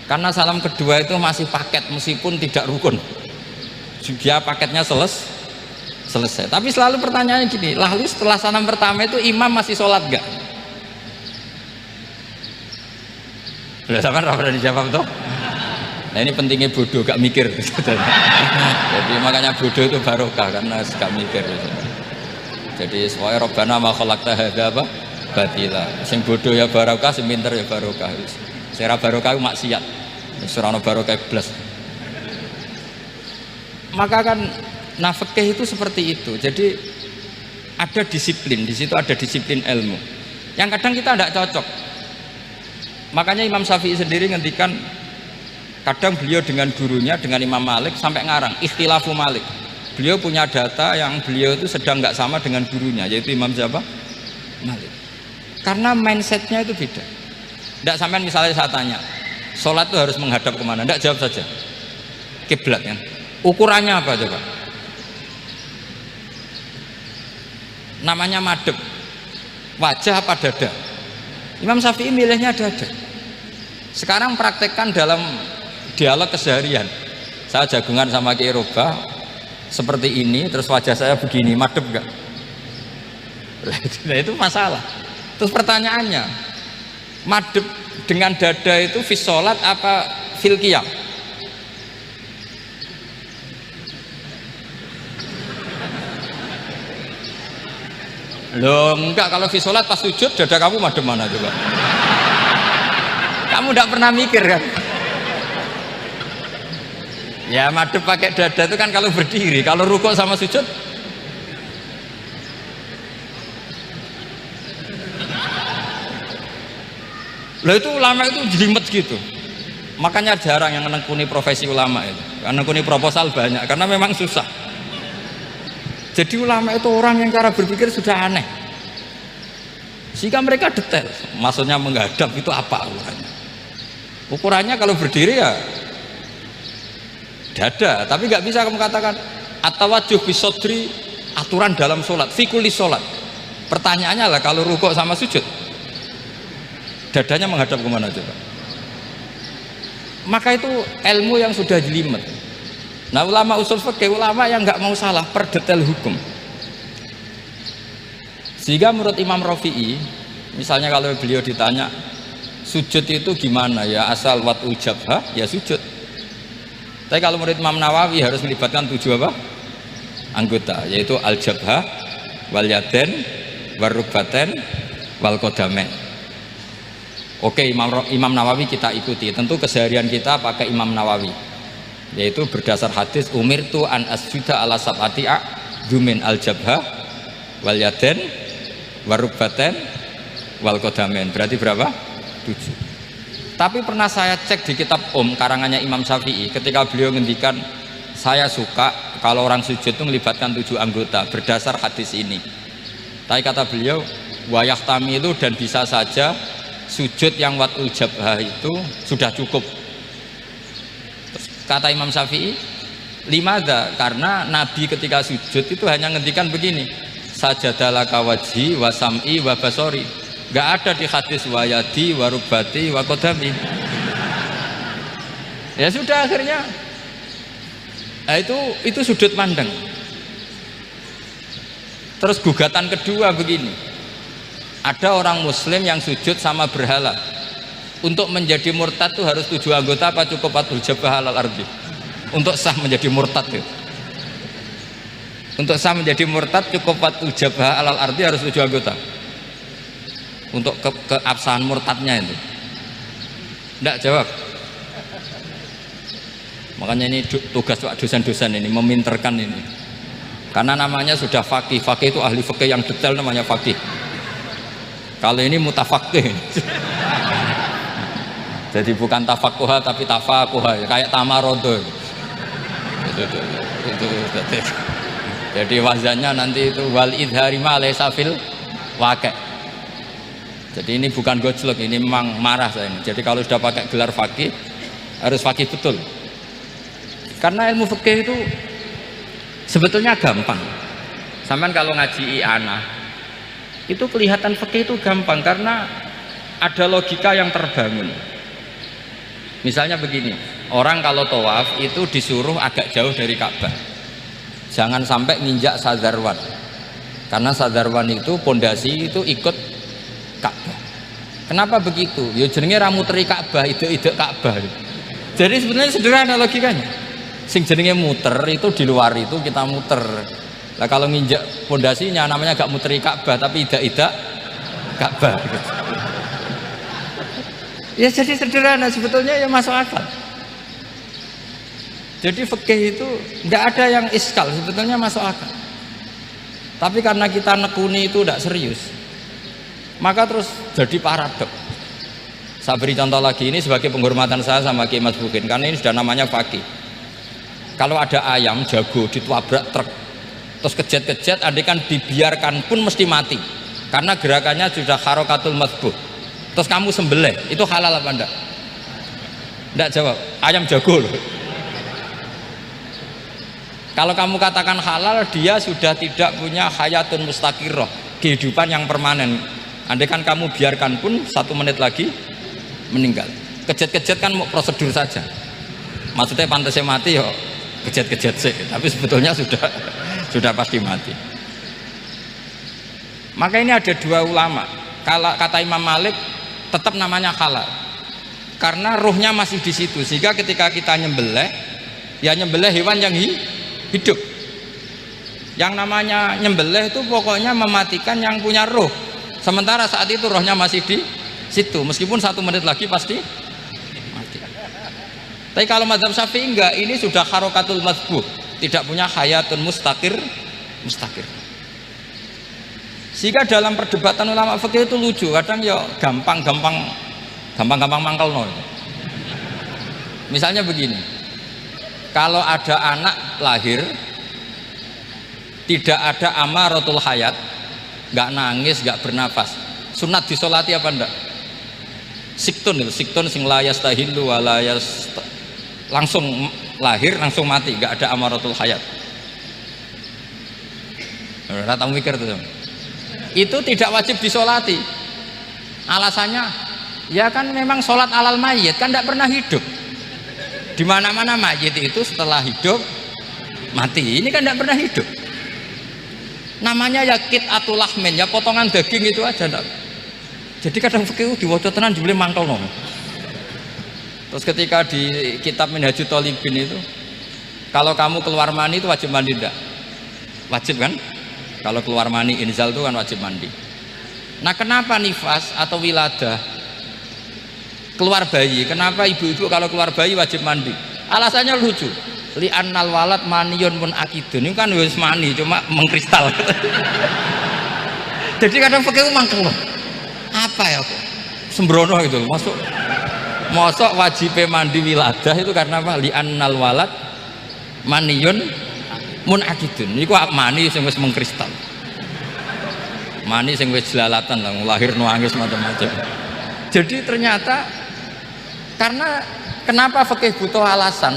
karena salam kedua itu masih paket meskipun tidak rukun, dia paketnya selesai. Tapi selalu pertanyaannya gini, lalu setelah salam pertama itu imam masih sholat gak? Udah sama pernah dijawab toh? Nah ini pentingnya bodoh gak mikir. Jadi makanya bodoh itu barokah karena gak mikir. Jadi soalnya Rabbana ma khalaqta hadza apa? Batila. Sing bodoh ya barokah, sing pinter ya barokah. Sing ra barokah maksiat. Wis ora ono barokah blas. Maka kan fikih itu seperti itu. Jadi ada disiplin, di situ ada disiplin ilmu. Yang kadang kita tidak cocok. Makanya Imam Syafi'i sendiri ngendikan, kadang beliau dengan gurunya, dengan Imam Malik sampai ngarang ikhtilafu Malik. Beliau punya data yang beliau itu sedang nggak sama dengan gurunya, yaitu Imam siapa? Malik. Karena mindsetnya itu beda. Tidak sampai misalnya saya tanya, sholat itu harus menghadap kemana? Tidak, jawab saja. Kiblat kan? Ukurannya apa coba? Namanya madhep. Wajah apa dada? Imam Syafi'i milihnya dada. Sekarang praktekkan dalam dialog keseharian. Saya jagungan sama Kiai Roba seperti ini, terus wajah saya begini, madhep enggak? Nah itu masalah. Terus pertanyaannya, madhep dengan dada itu fi sholat apa fil qiyam? Loh enggak, kalau fi sholat pas sujud dada kamu madhep mana coba? Kamu enggak pernah mikir kan? Ya madhep pakai dada itu kan kalau berdiri, kalau rukuk sama sujud Lah itu ulama itu jelimet gitu. Makanya jarang yang menekuni profesi ulama itu. Menekuni proposal banyak karena memang susah. Jadi ulama itu orang yang cara berpikir sudah aneh. Sehingga mereka detail. Maksudnya menghadap itu apa ukurannya? Ukurannya kalau berdiri ya dada, tapi nggak bisa kamu katakan at-tawajjuh bisodri, aturan dalam sholat, fikuli sholat. Pertanyaannya lah kalau rukuk sama sujud, dadanya menghadap kemana coba? Maka itu ilmu yang sudah jelimet. Nah ulama usul fikih, ulama yang nggak mau salah per detail hukum. Sehingga menurut Imam Rafi'i, misalnya kalau beliau ditanya sujud itu gimana ya, asal wat ujabha ya sujud. Tapi kalau menurut Imam Nawawi harus melibatkan 7 apa? Anggota, yaitu al-jabha, wal yaden, warrubaten, wal kodamen. Oke, Imam Nawawi kita ikuti. Tentu keseharian kita pakai Imam Nawawi, yaitu berdasar hadis umirtu an asjuda ala sab'ati a'dzumin al-jabha, wal yaden, warrubaten, wal kodamen. Berarti berapa? 7. Tapi pernah saya cek di kitab karangannya Imam Syafi'i, ketika beliau ngendikan saya suka kalau orang sujud itu melibatkan 7 anggota berdasar hadis ini. Tapi kata beliau wayah tamilu, dan bisa saja sujud yang watul jabhah itu sudah cukup. Terus kata Imam Syafi'i, limadha, karena Nabi ketika sujud itu hanya ngendikan begini, sajadalaka wajhi wa sam'i wa basori. Gak ada di hadis wayadi warubati wa kodami. Ya sudah, akhirnya nah itu sudut pandang. Terus gugatan kedua begini, ada orang muslim yang sujud sama berhala. Untuk menjadi murtad itu harus 7 anggota apa cukup watul jabhah alal ardi? Untuk sah menjadi murtad itu, untuk sah menjadi murtad cukup watul jabhah alal ardi harus 7 anggota. Untuk keabsahan murtadnya itu enggak jawab. Makanya ini tugas dosen-dosen ini meminterkan ini, karena namanya sudah faqih. Faqih itu ahli fikih yang detail, namanya faqih. Kalau ini mutafaqih. Jadi bukan tafakuha tapi tafakuha, kayak tamarodo. Jadi wazannya nanti itu wal idhari ma laysa fil waqi'. Jadi ini bukan gojlok, ini memang marah saya ini. Jadi kalau sudah pakai gelar fakih harus fakih betul. Karena ilmu fikih itu sebetulnya gampang. Sampean kalau ngaji i'anah itu kelihatan fikih itu gampang karena ada logika yang terbangun. Misalnya begini, orang kalau tawaf itu disuruh agak jauh dari Ka'bah. Jangan sampai nginjak sadarwan. Karena sadarwan itu pondasi itu ikut Ka'bah. Kenapa begitu? Ya jenenge ra muteri Ka'bah, ide-ide Ka'bah. Jadi sebenarnya sederhana logikanya. Sing jenenge muter itu di luar itu kita muter. Lah kalau nginjak pondasinya namanya gak muteri Ka'bah tapi ida-ida Ka'bah. Ya jadi sederhana, sebetulnya ya masuk akal. Jadi fikih itu tidak ada yang iskal, sebetulnya masuk akal. Tapi karena kita nekuni itu tidak serius, maka terus jadi paradok. Saya beri contoh lagi, ini sebagai penghormatan saya sama Kiai Mas Bukin, karena ini sudah namanya fakih. Kalau ada ayam jago ditabrak truk terus kejet-kejet, andaikan dibiarkan pun mesti mati karena gerakannya sudah harokatul madbuh. Terus kamu sembelih, itu halal apa enggak? Enggak jawab, ayam jago loh. Kalau kamu katakan halal, dia sudah tidak punya hayatun mustaqirroh, kehidupan yang permanen. Andaikan kamu biarkan pun 1 menit lagi meninggal. Kejet-kejet kan mau prosedur saja, maksudnya pantasnya mati yo kejet-kejet sih, tapi sebetulnya sudah pasti mati. Maka ini ada 2 ulama. Kalau kata Imam Malik tetap namanya halal karena ruhnya masih di situ, sehingga ketika kita nyembelih ya nyembelih hewan yang hidup. Yang namanya nyembelih itu pokoknya mematikan yang punya ruh, sementara saat itu rohnya masih di situ, meskipun 1 menit lagi pasti mati. Tapi kalau mazhab Syafi'i enggak, ini sudah harokatul madbuh, tidak punya hayatun mustaqir. Sehingga dalam perdebatan ulama fikih itu lucu, kadang ya gampang mangkel no. Misalnya begini, kalau ada anak lahir tidak ada amaratul hayat, nggak nangis, nggak bernafas, sunat disolati apa enggak? Siktun itu, siktun sing layas tahilu walayas, langsung lahir langsung mati, nggak ada amaratul hayat. Rata mikir tuh, itu tidak wajib disolati. Alasannya, ya kan memang sholat alal mayit kan tidak pernah hidup. Di mana-mana mayit itu setelah hidup mati. Ini kan tidak pernah hidup. Namanya ya qit'atul lahmin, ya potongan daging itu aja. Enggak. Jadi kadang fikih diwaca tenan jebule mangkel no. Terus ketika di kitab Minhajut Thalibin itu, kalau kamu keluar mani itu wajib mandi enggak? Wajib kan? Kalau keluar mani inzal itu kan wajib mandi. Nah, kenapa nifas atau wiladah keluar bayi? Kenapa ibu-ibu kalau keluar bayi wajib mandi? Alasannya lucu. Li'annal walad maniyun mun akidun. Ini kan wis mani cuma mengkristal. Jadi kadang fikih mangkel. Apa ya kok? Sembrono itu masuk. Mosok wajib mandi wiladah itu karena apa? Li'annal walad maniyun mun akidun. Iku mani sing wis mengkristal. Mani sing wis jelalatan lah, lahir nangis macam-macam. Jadi ternyata karena kenapa fikih butuh alasan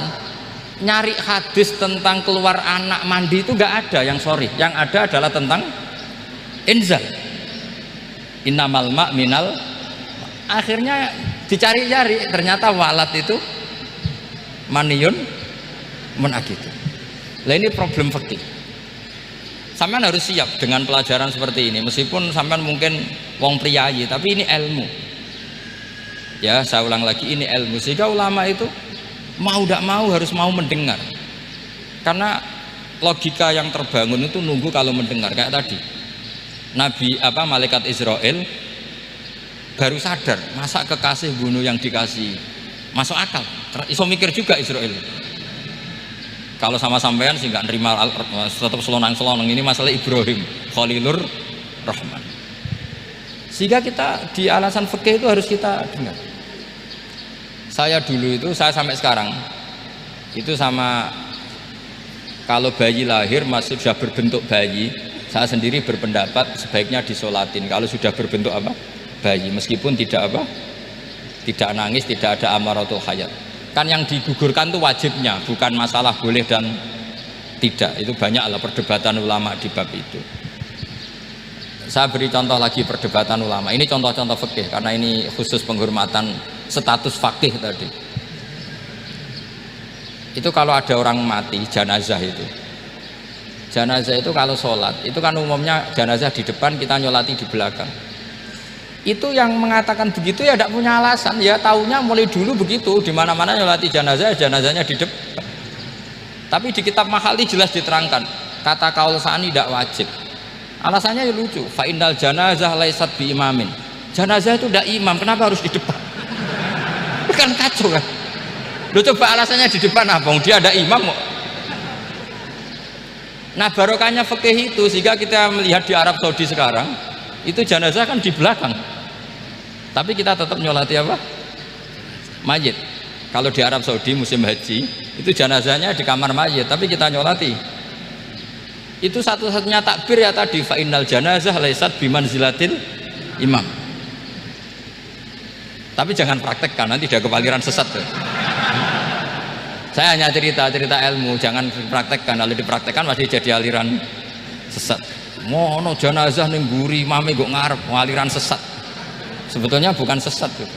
nyari hadis tentang keluar anak mandi itu nggak ada yang sorry, yang ada adalah tentang inzal, innamal ma' minal. Akhirnya dicari-cari ternyata walad itu maniyun munakidun. Lah ini problem fikih. Sampean harus siap dengan pelajaran seperti ini, meskipun sampean mungkin wong priayi, tapi ini ilmu. Ya, saya ulang lagi, ini ilmu. Sehingga ulama itu mau tidak mau harus mau mendengar. Karena logika yang terbangun itu nunggu kalau mendengar. Kayak tadi, malaikat Israel baru sadar, masa kekasih bunuh yang dikasih, masuk akal. Iso mikir juga Israel. Kalau sama sampean sih nggak nerima, tetap selonang-selonang. Ini masalah Ibrahim Khalilur Rahman. Sehingga kita di alasan fikih itu harus kita dengar. Saya dulu itu, saya sampai sekarang itu sama, kalau bayi lahir masih sudah berbentuk bayi, saya sendiri berpendapat sebaiknya disolatin. Kalau sudah berbentuk apa? Bayi, meskipun tidak apa? Tidak nangis, tidak ada amaratul hayat. Kan yang digugurkan itu wajibnya, bukan masalah boleh dan tidak. Itu banyaklah perdebatan ulama di bab itu. Saya beri contoh lagi perdebatan ulama. Ini contoh-contoh fikih karena ini khusus penghormatan status fakih tadi. Itu kalau ada orang mati, jenazah itu. Jenazah itu kalau sholat, itu kan umumnya jenazah di depan, kita nyolati di belakang. Itu yang mengatakan begitu ya tidak punya alasan, ya taunya mulai dulu begitu, di mana-mana nyolati jenazah, jenazahnya di depan. Tapi di kitab Mahali jelas diterangkan, kata kaul sani tidak wajib. Alasannya ya lucu, fa innal janazah laisat bi imamin. Jenazah itu tidak imam, kenapa harus di depan? Kan kacau kan? Lu coba alasannya di depan apa? Dia ada imam kok. Nah, barokahnya fikih itu, sehingga kita melihat di Arab Saudi sekarang itu jenazah kan di belakang. Tapi kita tetap nyolati apa? Mayit. Kalau di Arab Saudi musim haji itu jenazahnya di kamar mayit, tapi kita nyolati. Itu satu-satunya takbir ya tadi, fa innal janazah laisat bimanzilatil imam. Tapi jangan praktekkan, nanti dia kepaliran sesat tuh. Saya hanya cerita ilmu, jangan dipraktekkan. Kalau dipraktekkan masih jadi aliran sesat. Mono jenazah ning mburi mame kok ngarep aliran sesat. Sebetulnya bukan sesat gitu.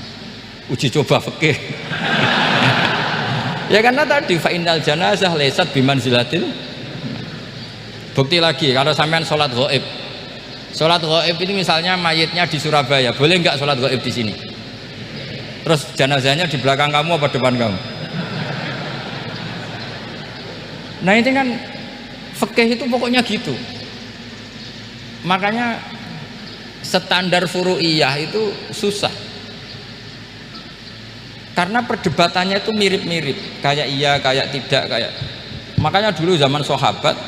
Uji coba fikih. Ya karena tadi fa innal janazah laisat bimanzilatil. Bukti lagi kalau sampean sholat ghaib. Sholat ghaib ini misalnya mayitnya di Surabaya, boleh nggak sholat ghaib di sini? Terus jenazahnya di belakang kamu apa depan kamu? Nah ini kan fikih itu pokoknya gitu. Makanya standar furu'iyah itu susah karena perdebatannya itu mirip-mirip, kayak iya, kayak tidak, kayak. Makanya dulu zaman sahabat,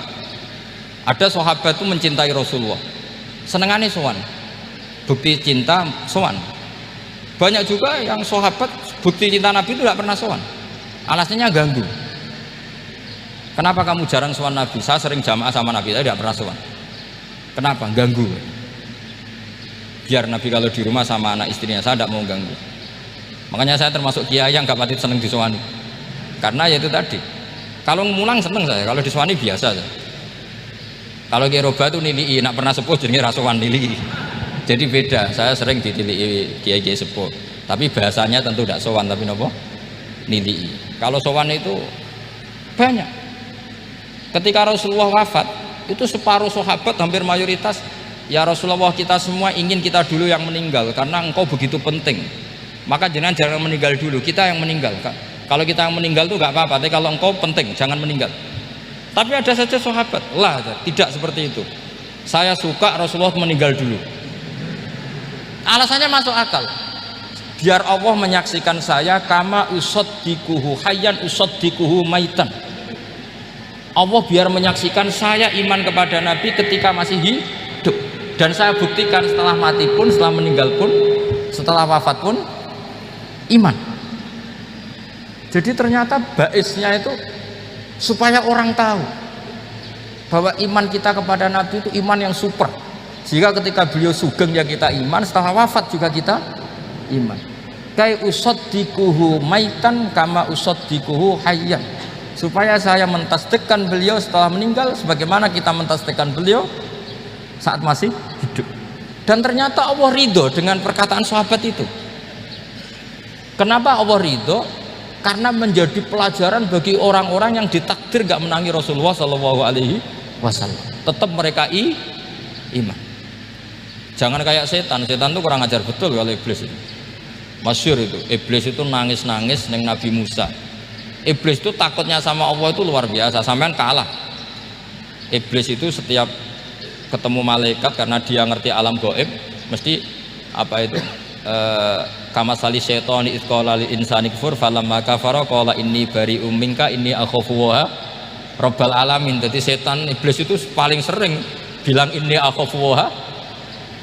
ada sahabat itu mencintai Rasulullah, senengannya sowan, bukti cinta sowan. Banyak juga yang sahabat bukti cinta Nabi itu tidak pernah sowan, Alasannya ganggu. Kenapa kamu jarang sowan Nabi? Saya sering jamaah sama Nabi, saya tidak pernah sowan. Kenapa? Ganggu. Biar Nabi kalau di rumah sama anak istrinya, saya tidak mau ganggu. Makanya saya termasuk kiai yang gak pati seneng disowani. Karena ya itu tadi. Kalau mulang seneng saya, kalau disowani biasa saya. Kalau Kiai Roba itu nilii, nak pernah sepuh jadi rasuwan nilii. Jadi beda, saya sering ditilii kiai-kiai sepuh. Tapi bahasanya tentu tidak sowan, tapi nopo nilii. Kalau sowan itu banyak. Ketika Rasulullah wafat, itu separuh sahabat hampir mayoritas, ya Rasulullah kita semua ingin kita dulu yang meninggal karena engkau begitu penting. Maka jangan meninggal dulu, kita yang meninggal. Kalau kita yang meninggal itu gak apa-apa, tapi kalau engkau penting jangan meninggal. Tapi ada saja sahabat, lah tidak seperti itu. Saya suka Rasulullah meninggal dulu. Alasannya masuk akal. Biar Allah menyaksikan saya kama usaddikuhu hayyan usaddikuhu maitan. Allah biar menyaksikan saya iman kepada Nabi ketika masih hidup. Dan saya buktikan setelah mati pun, setelah meninggal pun, setelah wafat pun iman. Jadi ternyata baisnya itu supaya orang tahu bahwa iman kita kepada Nabi itu iman yang super, sehingga ketika beliau sugeng ya kita iman, setelah wafat juga kita iman. Kai usaddikuhu maitan kama usaddikuhu hayyan, supaya saya mentasdikkan beliau setelah meninggal sebagaimana kita mentasdikkan beliau saat masih hidup. Dan ternyata Allah ridho dengan perkataan sahabat itu. Kenapa Allah ridho? Karena menjadi pelajaran bagi orang-orang yang ditakdir gak menangi Rasulullah SAW. Tetap mereka iman. Jangan kayak setan. Setan itu kurang ajar betul kalau iblis itu. Masyhur itu. Iblis itu nangis-nangis neng Nabi Musa. Iblis itu takutnya sama Allah itu luar biasa. Sampean kalah. Iblis itu setiap ketemu malaikat karena dia ngerti alam gaib, mesti apa itu? Kama sali syaitani id qala lil insani kfur falamma kafara qala inni bari'um minka inni akhafu wa rabbal alamin. Jadi setan iblis itu paling sering bilang inni akhafu wa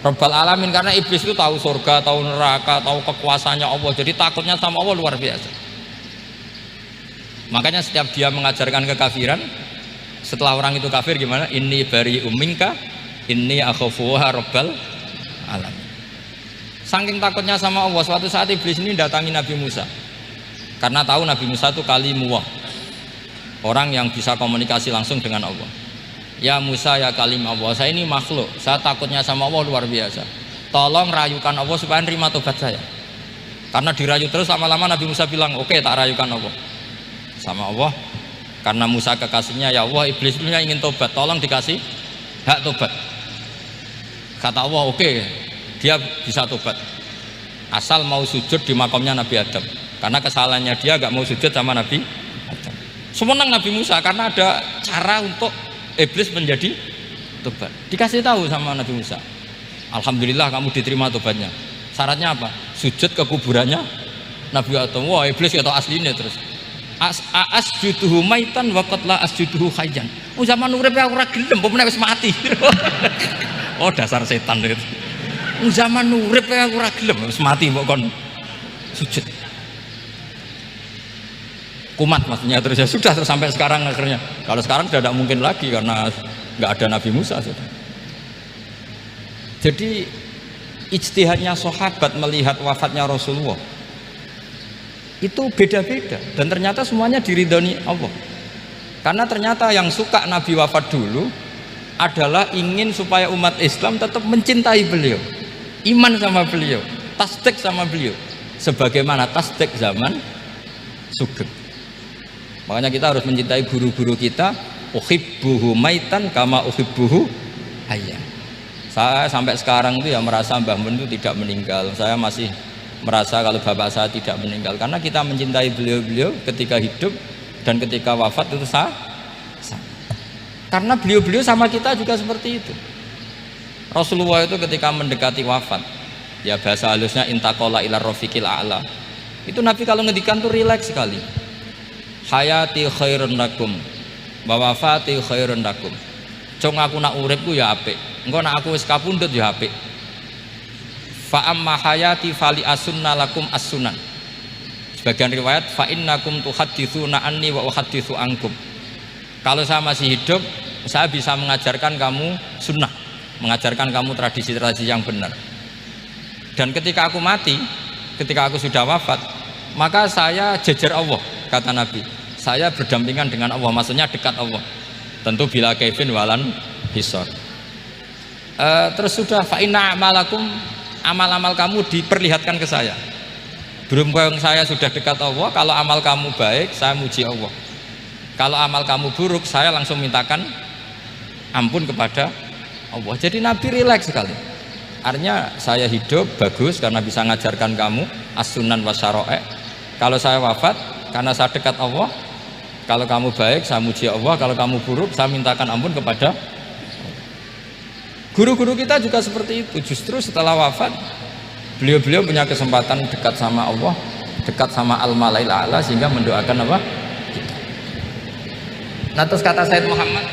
rabbal alamin, karena iblis itu tahu surga, tahu neraka, tahu kekuasaannya Allah. Jadi takutnya sama Allah luar biasa. Makanya setiap dia mengajarkan kekafiran, setelah orang itu kafir gimana? Inni bari'um minka inni akhafu wa rabbal alamin. Saking takutnya sama Allah, suatu saat iblis ini datangi Nabi Musa karena tahu Nabi Musa itu kalimullah, orang yang bisa komunikasi langsung dengan Allah. Ya Musa ya kalim Allah, saya ini makhluk, saya takutnya sama Allah luar biasa, tolong rayukan Allah supaya nerima tobat saya. Karena dirayu terus, lama-lama Nabi Musa bilang oke, tak rayukan Allah sama Allah. Karena Musa kekasihnya, ya Allah iblis itu ingin tobat, tolong dikasih hak tobat. Kata Allah oke, dia bisa tobat asal mau sujud di makamnya Nabi Adam, karena kesalahannya dia gak mau sujud sama Nabi Adam. Semenang Nabi Musa karena ada cara untuk iblis menjadi tobat. Dikasih tahu sama Nabi Musa, alhamdulillah kamu diterima tobatnya. Syaratnya apa? Sujud ke kuburannya Nabi Adam. Wah iblis kata aslinya terus asjuduhu maitan wa qatla asjuduhu hayyan. Oh zaman urip aku ora gelem, pomene wis mati. Oh dasar setan itu. Zaman urip aku ora gelem, wis mati mbok kon sujud. Kumat maksudnya terus, ya sudah terus sampai sekarang akhirnya. Kalau sekarang sudah tidak mungkin lagi karena nggak ada Nabi Musa sudah. Jadi ijtihadnya sahabat melihat wafatnya Rasulullah itu beda-beda, dan ternyata semuanya diridhoni Allah. Karena ternyata yang suka Nabi wafat dulu adalah ingin supaya umat Islam tetap mencintai beliau, iman sama beliau, tasdik sama beliau, sebagaimana tasdik zaman sugeng. Makanya kita harus mencintai guru-guru kita. Uhibbuhu maitan kama uhibbuhu hayyan. Saya sampai sekarang itu ya merasa Mbah Mun itu tidak meninggal. Saya masih merasa kalau bapak saya tidak meninggal, karena kita mencintai beliau-beliau ketika hidup dan ketika wafat itu sama. Karena beliau-beliau sama kita juga seperti itu. Rasulullah itu ketika mendekati wafat, ya bahasa halusnya intaqala ila rafiqil a'la. Itu Nabi kalau ngedikan tuh rileks sekali. Hayati khairun lakum wa wafati khairun lakum. Cung aku nak uripku ya apik, engko nak aku wis kapundhut ya apik. Fa amma hayati fali asunna lakum as-sunan. Sebagian riwayat fa innakum tuhadditsuna anni wa uhadditsu ankum. Kalau saya masih hidup, saya bisa mengajarkan kamu sunnah, mengajarkan kamu tradisi-tradisi yang benar. Dan ketika aku mati, ketika aku sudah wafat, maka saya jejer Allah, kata Nabi. Saya berdampingan dengan Allah, maksudnya dekat Allah. Tentu bila kaifin walan hisor. Terus sudah fa inna amalakum, amal-amal kamu diperlihatkan ke saya. Berhubung saya sudah dekat Allah, kalau amal kamu baik, saya muji Allah. Kalau amal kamu buruk, saya langsung mintakan ampun kepada Allah. Jadi Nabi rileks sekali. Artinya saya hidup bagus karena bisa mengajarkan kamu as-sunan wa syara'i. Kalau saya wafat karena saya dekat Allah, kalau kamu baik saya muji Allah, kalau kamu buruk saya mintakan ampun kepada. Guru-guru kita juga seperti itu. Justru setelah wafat beliau-beliau punya kesempatan dekat sama Allah, dekat sama al-malail a'la, sehingga mendoakan apa? Kita. Nah, terus kata Sayyid Muhammad,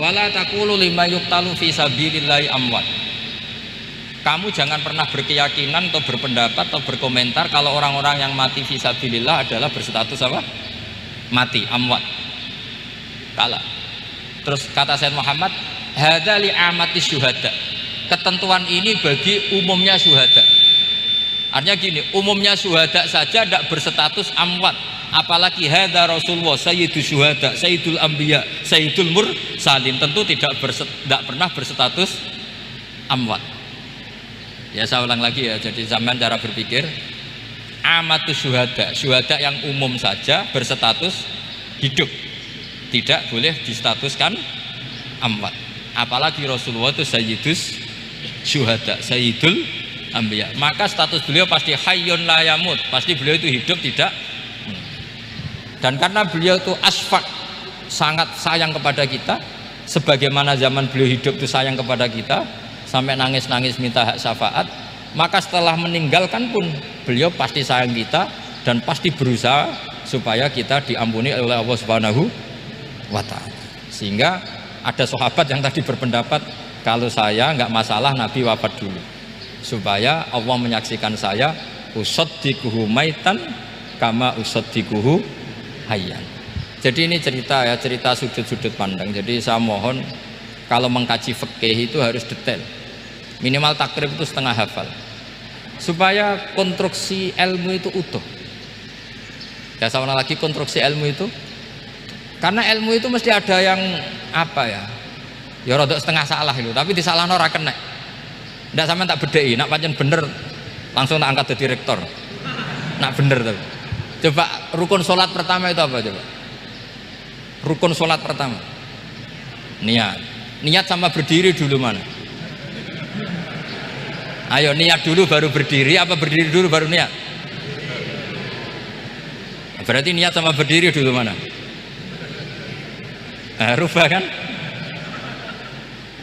wala taqulu lima yuqtalu fi sabilillahi amwat. Kamu jangan pernah berkeyakinan atau berpendapat atau berkomentar kalau orang-orang yang mati fi sabilillah adalah berstatus apa? Mati, amwat. Kalah. Terus kata Sayyid Muhammad, hadza li amati syuhada. Ketentuan ini bagi umumnya syuhada. Artinya gini, umumnya syuhada saja tidak berstatus amwat, apalagi hadza Rasulullah sayyidul syuhada, sayyidul anbiya, sayyidul mursalin, tentu tidak pernah berstatus amwat. Ya, saya ulang lagi ya, jadi zaman cara berpikir amatus syuhada, syuhada yang umum saja berstatus hidup, tidak boleh distatuskan amwat. Apalagi Rasulullah itu sayyidus syuhada, sayyidul anbiya, maka status beliau pasti hayyun la yamut, pasti beliau itu hidup tidak. Dan karena beliau itu asfaq, sangat sayang kepada kita, sebagaimana zaman beliau hidup itu sayang kepada kita sampai nangis-nangis minta hak syafaat, maka setelah meninggalkan pun beliau pasti sayang kita dan pasti berusaha supaya kita diampuni oleh Allah Subhanahu wa ta'ala. Sehingga ada sahabat yang tadi berpendapat, kalau saya nggak masalah Nabi wafat dulu, supaya Allah menyaksikan saya usaddiquhu maitan kama usaddiquhu hayyan. Jadi ini cerita ya, cerita sudut-sudut pandang. Jadi saya mohon kalau mengkaji fikih itu harus detail, minimal takrib itu setengah hafal, supaya konstruksi ilmu itu utuh. Ya, sama lagi konstruksi ilmu itu, karena ilmu itu mesti ada yang apa ya, ya rodok setengah salah itu, tapi disalahno ora kena. Ndak sampean tak bedheki, nak pancen bener langsung tak angkat jadi rektor. Nak bener tuh. Coba rukun sholat pertama itu apa coba? Rukun sholat pertama. Niat. Niat sama berdiri dulu mana? Ayo niat dulu baru berdiri, apa berdiri dulu baru niat? Berarti niat sama berdiri dulu mana? Rubah kan?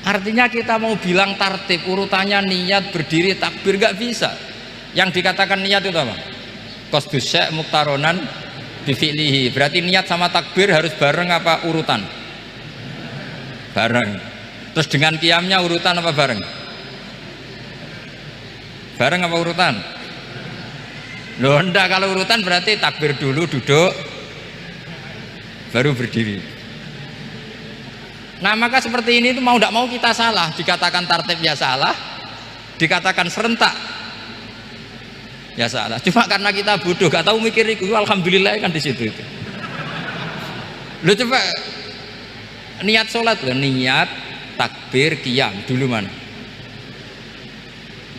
Artinya kita mau bilang tartib urutannya niat, berdiri, takbir, gak bisa. Yang dikatakan niat itu apa? Qasdus syai' muqtaronan bifi'lihi. Berarti niat sama takbir harus bareng apa urutan? Bareng. Terus dengan qiyamnya urutan apa bareng? Bareng apa urutan? Loh enggak, kalau urutan berarti takbir dulu, duduk, baru berdiri. Nah, maka seperti ini itu mau tidak mau kita salah, dikatakan tartib ya salah, dikatakan serentak ya salah. Cuma karena kita bodoh, gak tahu mikir itu, alhamdulillah kan di situ itu. Lu coba niat sholat loh, niat takbir qiyam dulu mana?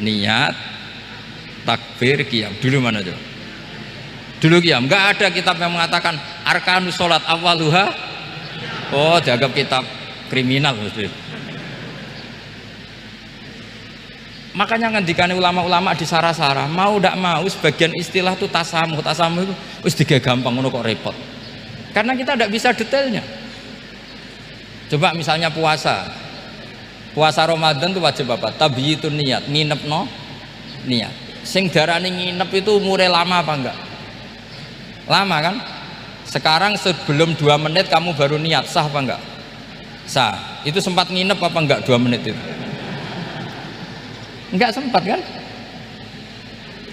Niat takbir qiyam dulu mana coba? Dulu qiyam. Enggak ada kitab yang mengatakan arkanus sholat awaluha. Oh, dianggap kitab kriminal mesti. Makanya ngendikane ulama-ulama di sarah-sarah, mau ndak mau sebagian istilah itu tasamuh itu wis digawe gampang ngono kok repot. Karena kita ndak bisa detailnya. Coba misalnya puasa. Puasa Ramadan itu wajib apa? Tabyitun niat, nginepno niat. Sing darani nginep itu umure lama apa enggak? Lama kan? Sekarang sebelum 2 menit kamu baru niat, sah apa enggak? Sah. Itu sempat nginep apa enggak 2 menit itu? Enggak sempat kan?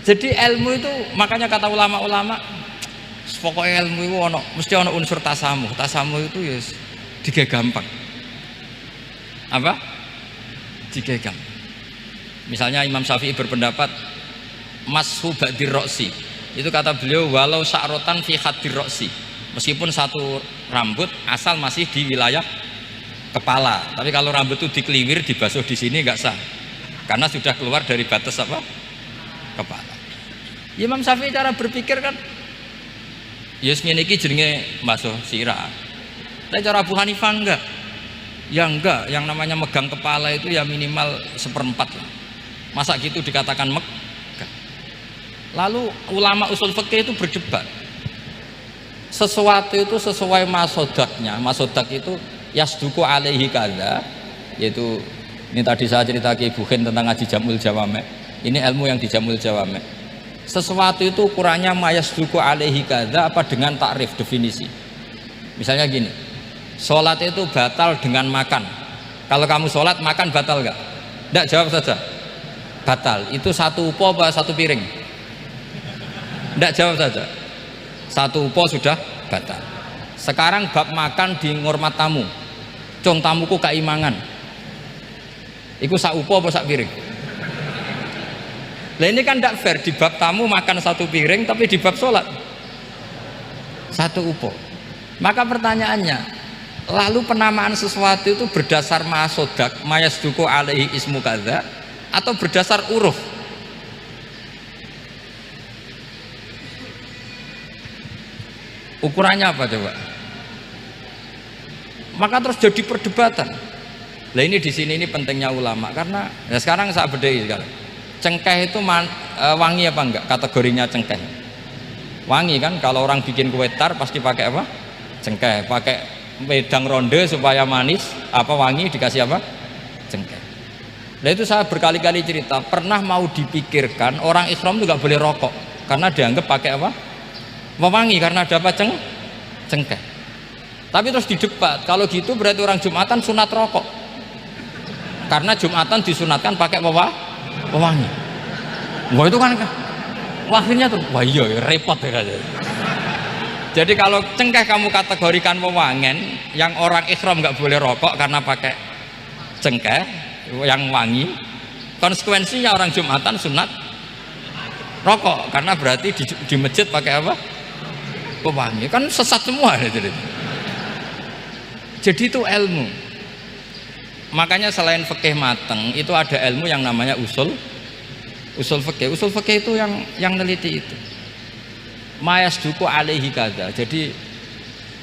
Jadi ilmu itu makanya kata ulama-ulama pokoknya ilmu itu mesti ono unsur tasamuh. Tasamuh itu ya tiga gampang. Apa? Tiga gampang. Misalnya Imam Syafi'i berpendapat mashu ba'dir roksi. Itu kata beliau walau sya'rotan fi khadir roksi. Meskipun satu rambut asal masih di wilayah kepala. Tapi kalau rambut itu dikeliwir dibasuh di sini nggak sah. Karena sudah keluar dari batas apa? Kepala. Imam Syafi'i cara berpikir kan yes ngene iki jenenge mbasuh sirah. Tapi cara Abu Hanifah enggak. Ya enggak, yang namanya megang kepala itu ya minimal 1/4 lah. Masa gitu dikatakan megah. Lalu ulama usul fikih itu berdebat. Sesuatu itu sesuai masodaknya. Masodak itu yasduku alaihi kadza, yaitu ini tadi saya cerita ke Ibu Khen tentang ngaji Jamul Jawame. Ini ilmu yang di Jamul Jawame. Sesuatu itu ukurannya mayasduku alaihi kadza apa dengan takrif definisi. Misalnya gini, sholat itu batal dengan makan. Kalau kamu sholat makan batal nggak? Nggak, jawab saja. Batal. Itu satu upo apa satu piring? Nggak, jawab saja. Satu upo sudah batal. Sekarang bab makan di ngurmat tamu. Cung tamuku keimangan. Iku sak upo apa sak piring? Lah ini kan tidak fair, di bab tamu makan satu piring tapi di bab sholat satu upo. Maka pertanyaannya, lalu penamaan sesuatu itu berdasar masodak mayasduku alaihi ismu kadza atau berdasar uruf? Ukurannya apa coba? Maka terus jadi perdebatan. Lah ini di sini ini pentingnya ulama karena ya sekarang saya bedai sekarang. Cengkeh itu wangi apa enggak? Kategorinya cengkeh. Wangi kan, kalau orang bikin kue tar pasti pakai apa? Cengkeh. Pakai wedang ronde supaya manis, apa wangi dikasih apa? Cengkeh. Nah itu saya berkali-kali cerita, pernah mau dipikirkan orang ihram itu nggak boleh rokok karena dianggap pakai apa? Mewangi karena ada apa? Cengkeh. Tapi terus didebat, kalau gitu berarti orang Jumatan sunat rokok karena Jumatan disunatkan pakai pewangi. Wah itu kan akhirnya tuh wah iya repot ya. Jadi kalau cengkeh kamu kategorikan pewangen, yang orang ihram nggak boleh rokok karena pakai cengkeh yang wangi, konsekuensinya orang Jumatan sunat rokok karena berarti di masjid pakai apa? Pewangi. Kan sesat semua jadi itu ilmu. Makanya selain fikih mateng itu ada ilmu yang namanya usul fikih. Usul fikih itu yang neliti itu. Mayasduku alaihi kadza. Jadi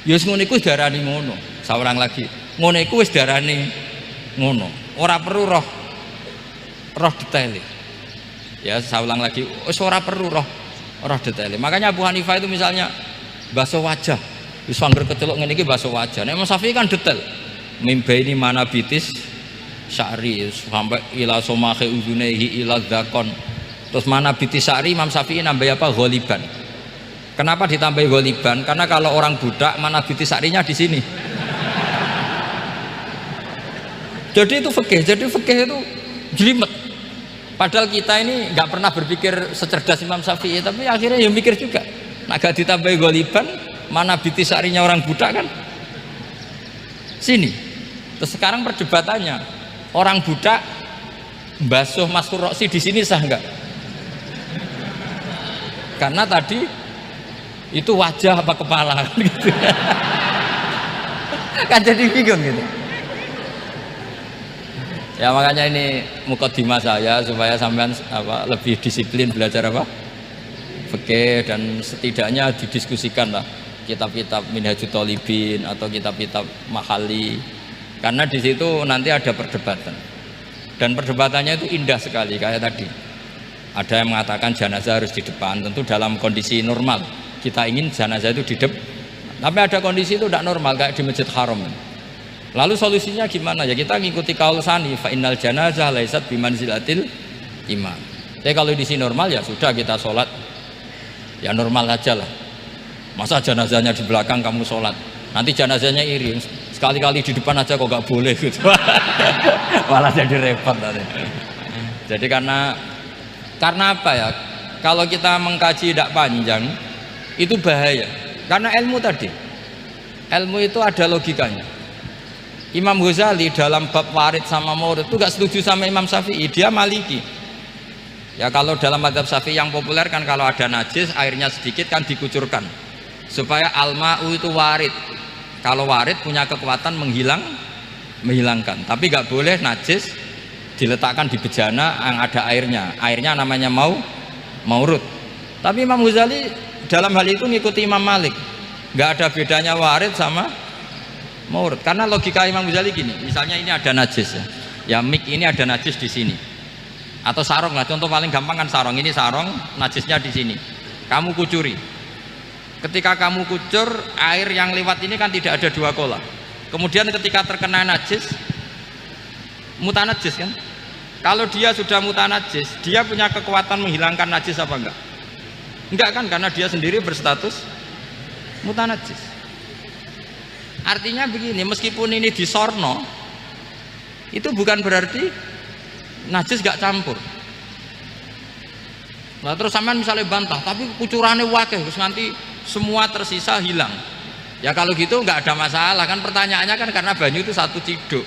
yus ngono iku darani ngono. Saurang lagi. Ngono iku wis darani ngono. Ora perlu roh detail. Ya, saya ulang lagi. Wis ora perlu roh detail. Makanya Abu Hanifah itu misalnya basuh wajah. Wis angger keceluk ngene iki basuh wajah. Nek Imam Syafi'i kan detail. Mimbaini mana bitis sya'ri sampai ila somahe uzunehi ila zakon. Terus mana bitis sya'ri Imam Syafi'i nambah apa? Ghaliban. Kenapa ditambah ghaliban? Karena kalau orang budak mana bitis sya'rinya di sini. Jadi itu fikih. Jadi fikih itu jelimet. Padahal kita ini nggak pernah berpikir secerdas Imam Syafi'i, tapi akhirnya ya mikir juga. Nah, gak ditambah ghaliban, mana bitis sya'rinya orang budak kan? Sini. Terus sekarang perdebatannya, orang budak basuh maskur roksi di sini sah enggak? Karena tadi itu wajah apa kepala gitu. Kan jadi bingung gitu. Ya makanya ini mukadimah saya supaya sampean lebih disiplin belajar apa? Fikih, dan setidaknya didiskusikan lah kitab-kitab Minhajut Thalibin atau kitab-kitab Mahali. Karena di situ nanti ada perdebatan, dan perdebatannya itu indah sekali kayak tadi. Ada yang mengatakan jenazah harus di depan, tentu dalam kondisi normal kita ingin jenazah itu di depan, tapi ada kondisi itu tidak normal kayak di Masjid Haram. Lalu solusinya gimana? Ya kita ngikuti kaul sani, fa innal janazah laisat bimanzilatil imam. Tapi kalau di sini normal ya sudah kita sholat ya normal aja lah. Masa jenazahnya di belakang kamu sholat, nanti jenazahnya iri, sekali-kali di depan aja kok gak boleh gitu. Malah jadi repot nanti. Jadi karena apa ya, kalau kita mengkaji tidak panjang itu bahaya, karena ilmu tadi, ilmu itu ada logikanya. Imam Ghazali dalam bab warid sama maurud itu gak setuju sama Imam Syafi'i, dia Maliki. Ya kalau dalam mazhab Syafi'i yang populer kan kalau ada najis airnya sedikit kan dikucurkan supaya al-ma'u itu warid. Kalau warid punya kekuatan menghilangkan, tapi gak boleh najis diletakkan di bejana yang ada airnya namanya maurud. Tapi Imam Ghazali dalam hal itu ngikuti Imam Malik, nggak ada bedanya warid sama maurud, karena logika Imam Ghazali gini, misalnya ini ada najis ya mik ini ada najis di sini, atau sarong lah, contoh paling gampang kan sarong, ini sarong najisnya di sini, kamu kucuri. Ketika kamu kucur, air yang lewat ini kan tidak ada dua kola, kemudian ketika terkena najis mutanajis kan, kalau dia sudah mutanajis dia punya kekuatan menghilangkan najis apa enggak? Enggak kan, karena dia sendiri berstatus mutanajis. Artinya begini, meskipun ini disorno itu bukan berarti najis gak campur. Nah terus sampean misalnya bantah tapi kucurannya wakil terus nanti semua tersisa hilang, ya kalau gitu nggak ada masalah kan, pertanyaannya kan karena banyu itu satu ciduk.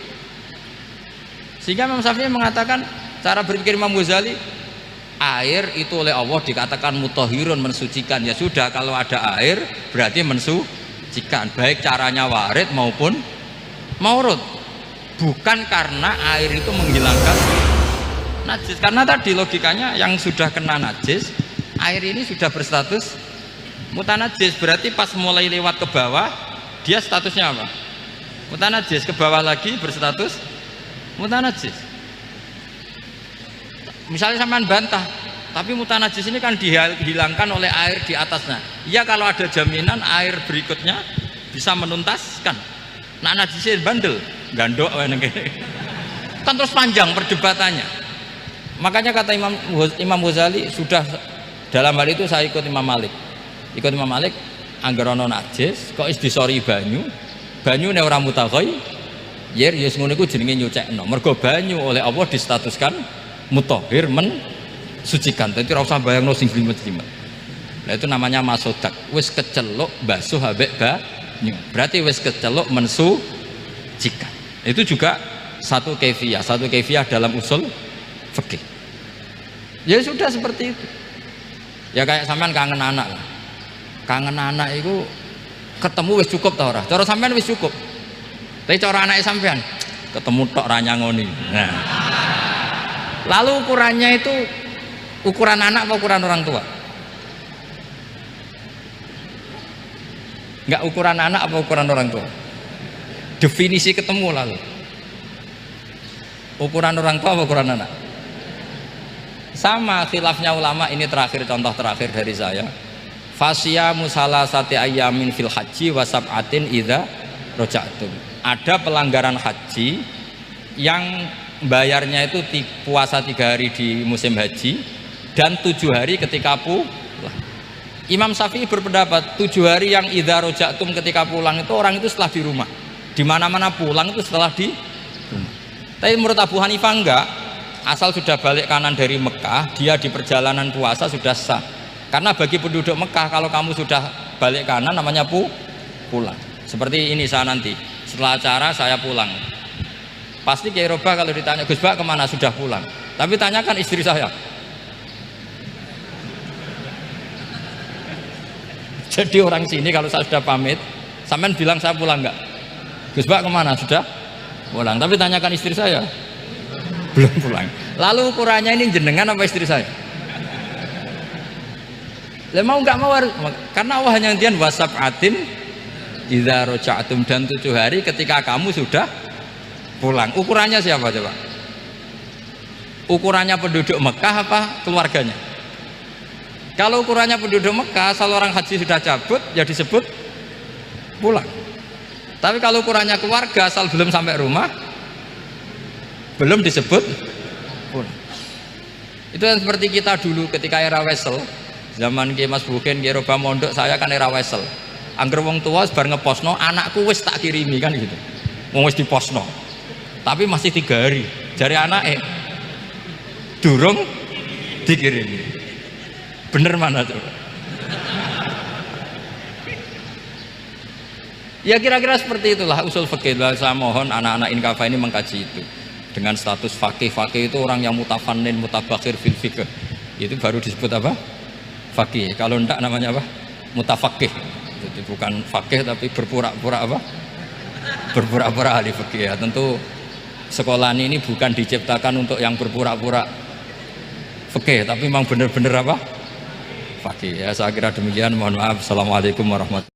Sehingga Imam Syafi'i mengatakan, cara berpikir Imam Ghazali, air itu oleh Allah dikatakan mutahhirun, mensucikan. Ya sudah, kalau ada air berarti mensucikan, baik caranya warid maupun maurud. Bukan karena air itu menghilangkan najis, karena tadi logikanya yang sudah kena najis, air ini sudah berstatus mutanajis, berarti pas mulai lewat ke bawah dia statusnya apa? Mutanajis, ke bawah lagi berstatus mutanajis. Misalnya sampean bantah, tapi mutanajis ini kan dihilangkan oleh air di atasnya. Iya, kalau ada jaminan air berikutnya bisa menuntaskan. Nah najisnya bandel, gandok kan terus panjang perdebatannya. Makanya kata Imam Ghazali, sudah dalam hal itu saya ikut Imam Malik. Ikut Imam Malik, angger ana najis kok is disori banyu ne ora mutaghayyir, ya ngono iku jenenge nyucekno. Mergo banyu oleh Allah distatuskan mutahhir, mensucikan. Dadi ora usah bayangno sing blimet-blimet. Nah itu namanya masodak, wis keceluk basuh habek banyu. Berarti wis keceluk mensucikan. Itu juga satu kefiah dalam usul fikih. Ya sudah seperti itu. Ya kayak sampean kangen anak lah. Kangen anak itu ketemu wis cukup ta ora? Cara sampean wis cukup. Tapi cara anake sampean ketemu tok ra nyangoni. Nah. Lalu ukurannya itu ukuran anak apa ukuran orang tua? Enggak, ukuran anak apa ukuran orang tua? Definisi ketemu lalu. Ukuran orang tua apa ukuran anak? Sama khilafnya ulama, ini contoh terakhir dari saya. Fasyamu salasati ayyamin fil haji wa sab'atin idza raja'tum. Ada pelanggaran haji yang bayarnya itu puasa 3 hari di musim haji dan 7 hari ketika pulang. Imam Syafi'i berpendapat 7 hari yang idza raja'tum ketika pulang itu orang itu setelah di rumah. Di mana-mana pulang itu setelah di rumah. Tapi menurut Abu Hanifah enggak, asal sudah balik kanan dari Mekah, dia di perjalanan puasa sudah sah. Karena bagi penduduk Mekah kalau kamu sudah balik kanan namanya pulang. Seperti ini saya nanti setelah acara saya pulang. Pasti Kiai Roba kalau ditanya Gus Bak kemana, sudah pulang. Tapi tanyakan istri saya. Jadi orang sini kalau saya sudah pamit, sampean bilang saya pulang enggak? Gus Bak kemana? Sudah pulang. Tapi tanyakan istri saya. Belum pulang. Lalu ukurannya ini jenengan apa istri saya? Mau nggak mau, karena Allah hanya ngendikan wasab'atin idza raja'tum, dan 7 hari ketika kamu sudah pulang. Ukurannya siapa coba? Ukurannya penduduk Mekah apa keluarganya? Kalau ukurannya penduduk Mekah, asal orang haji sudah cabut ya disebut pulang. Tapi kalau ukurannya keluarga, asal belum sampai rumah belum disebut pulang. Itu yang seperti kita dulu ketika era wesel. Zaman Ki Mas Bukin, Ki Roba mondok, saya kan era wesel. Angger wong tua bar ngeposno, anakku wis tak kirimi kan gitu. Wong wis diposno. Tapi masih 3 hari. Jari anake durung dikirimi. Bener mana coba? Ya kira-kira seperti itulah usul fikih. Saya mohon anak-anak Inkafa ini mengkaji itu. Dengan status fakih itu orang yang mutafannin, mutabakhir fil fikih. Itu baru disebut apa? Fakih. Kalau enggak namanya apa? Mutafakih. Jadi bukan fakih tapi berpura-pura apa? Berpura-pura ahli fikih. Ya, tentu sekolah ini bukan diciptakan untuk yang berpura-pura fikih, tapi memang benar-benar apa? Fakih. Ya saya kira demikian. Mohon maaf. Assalamualaikum warahmatullahi wabarakatuh.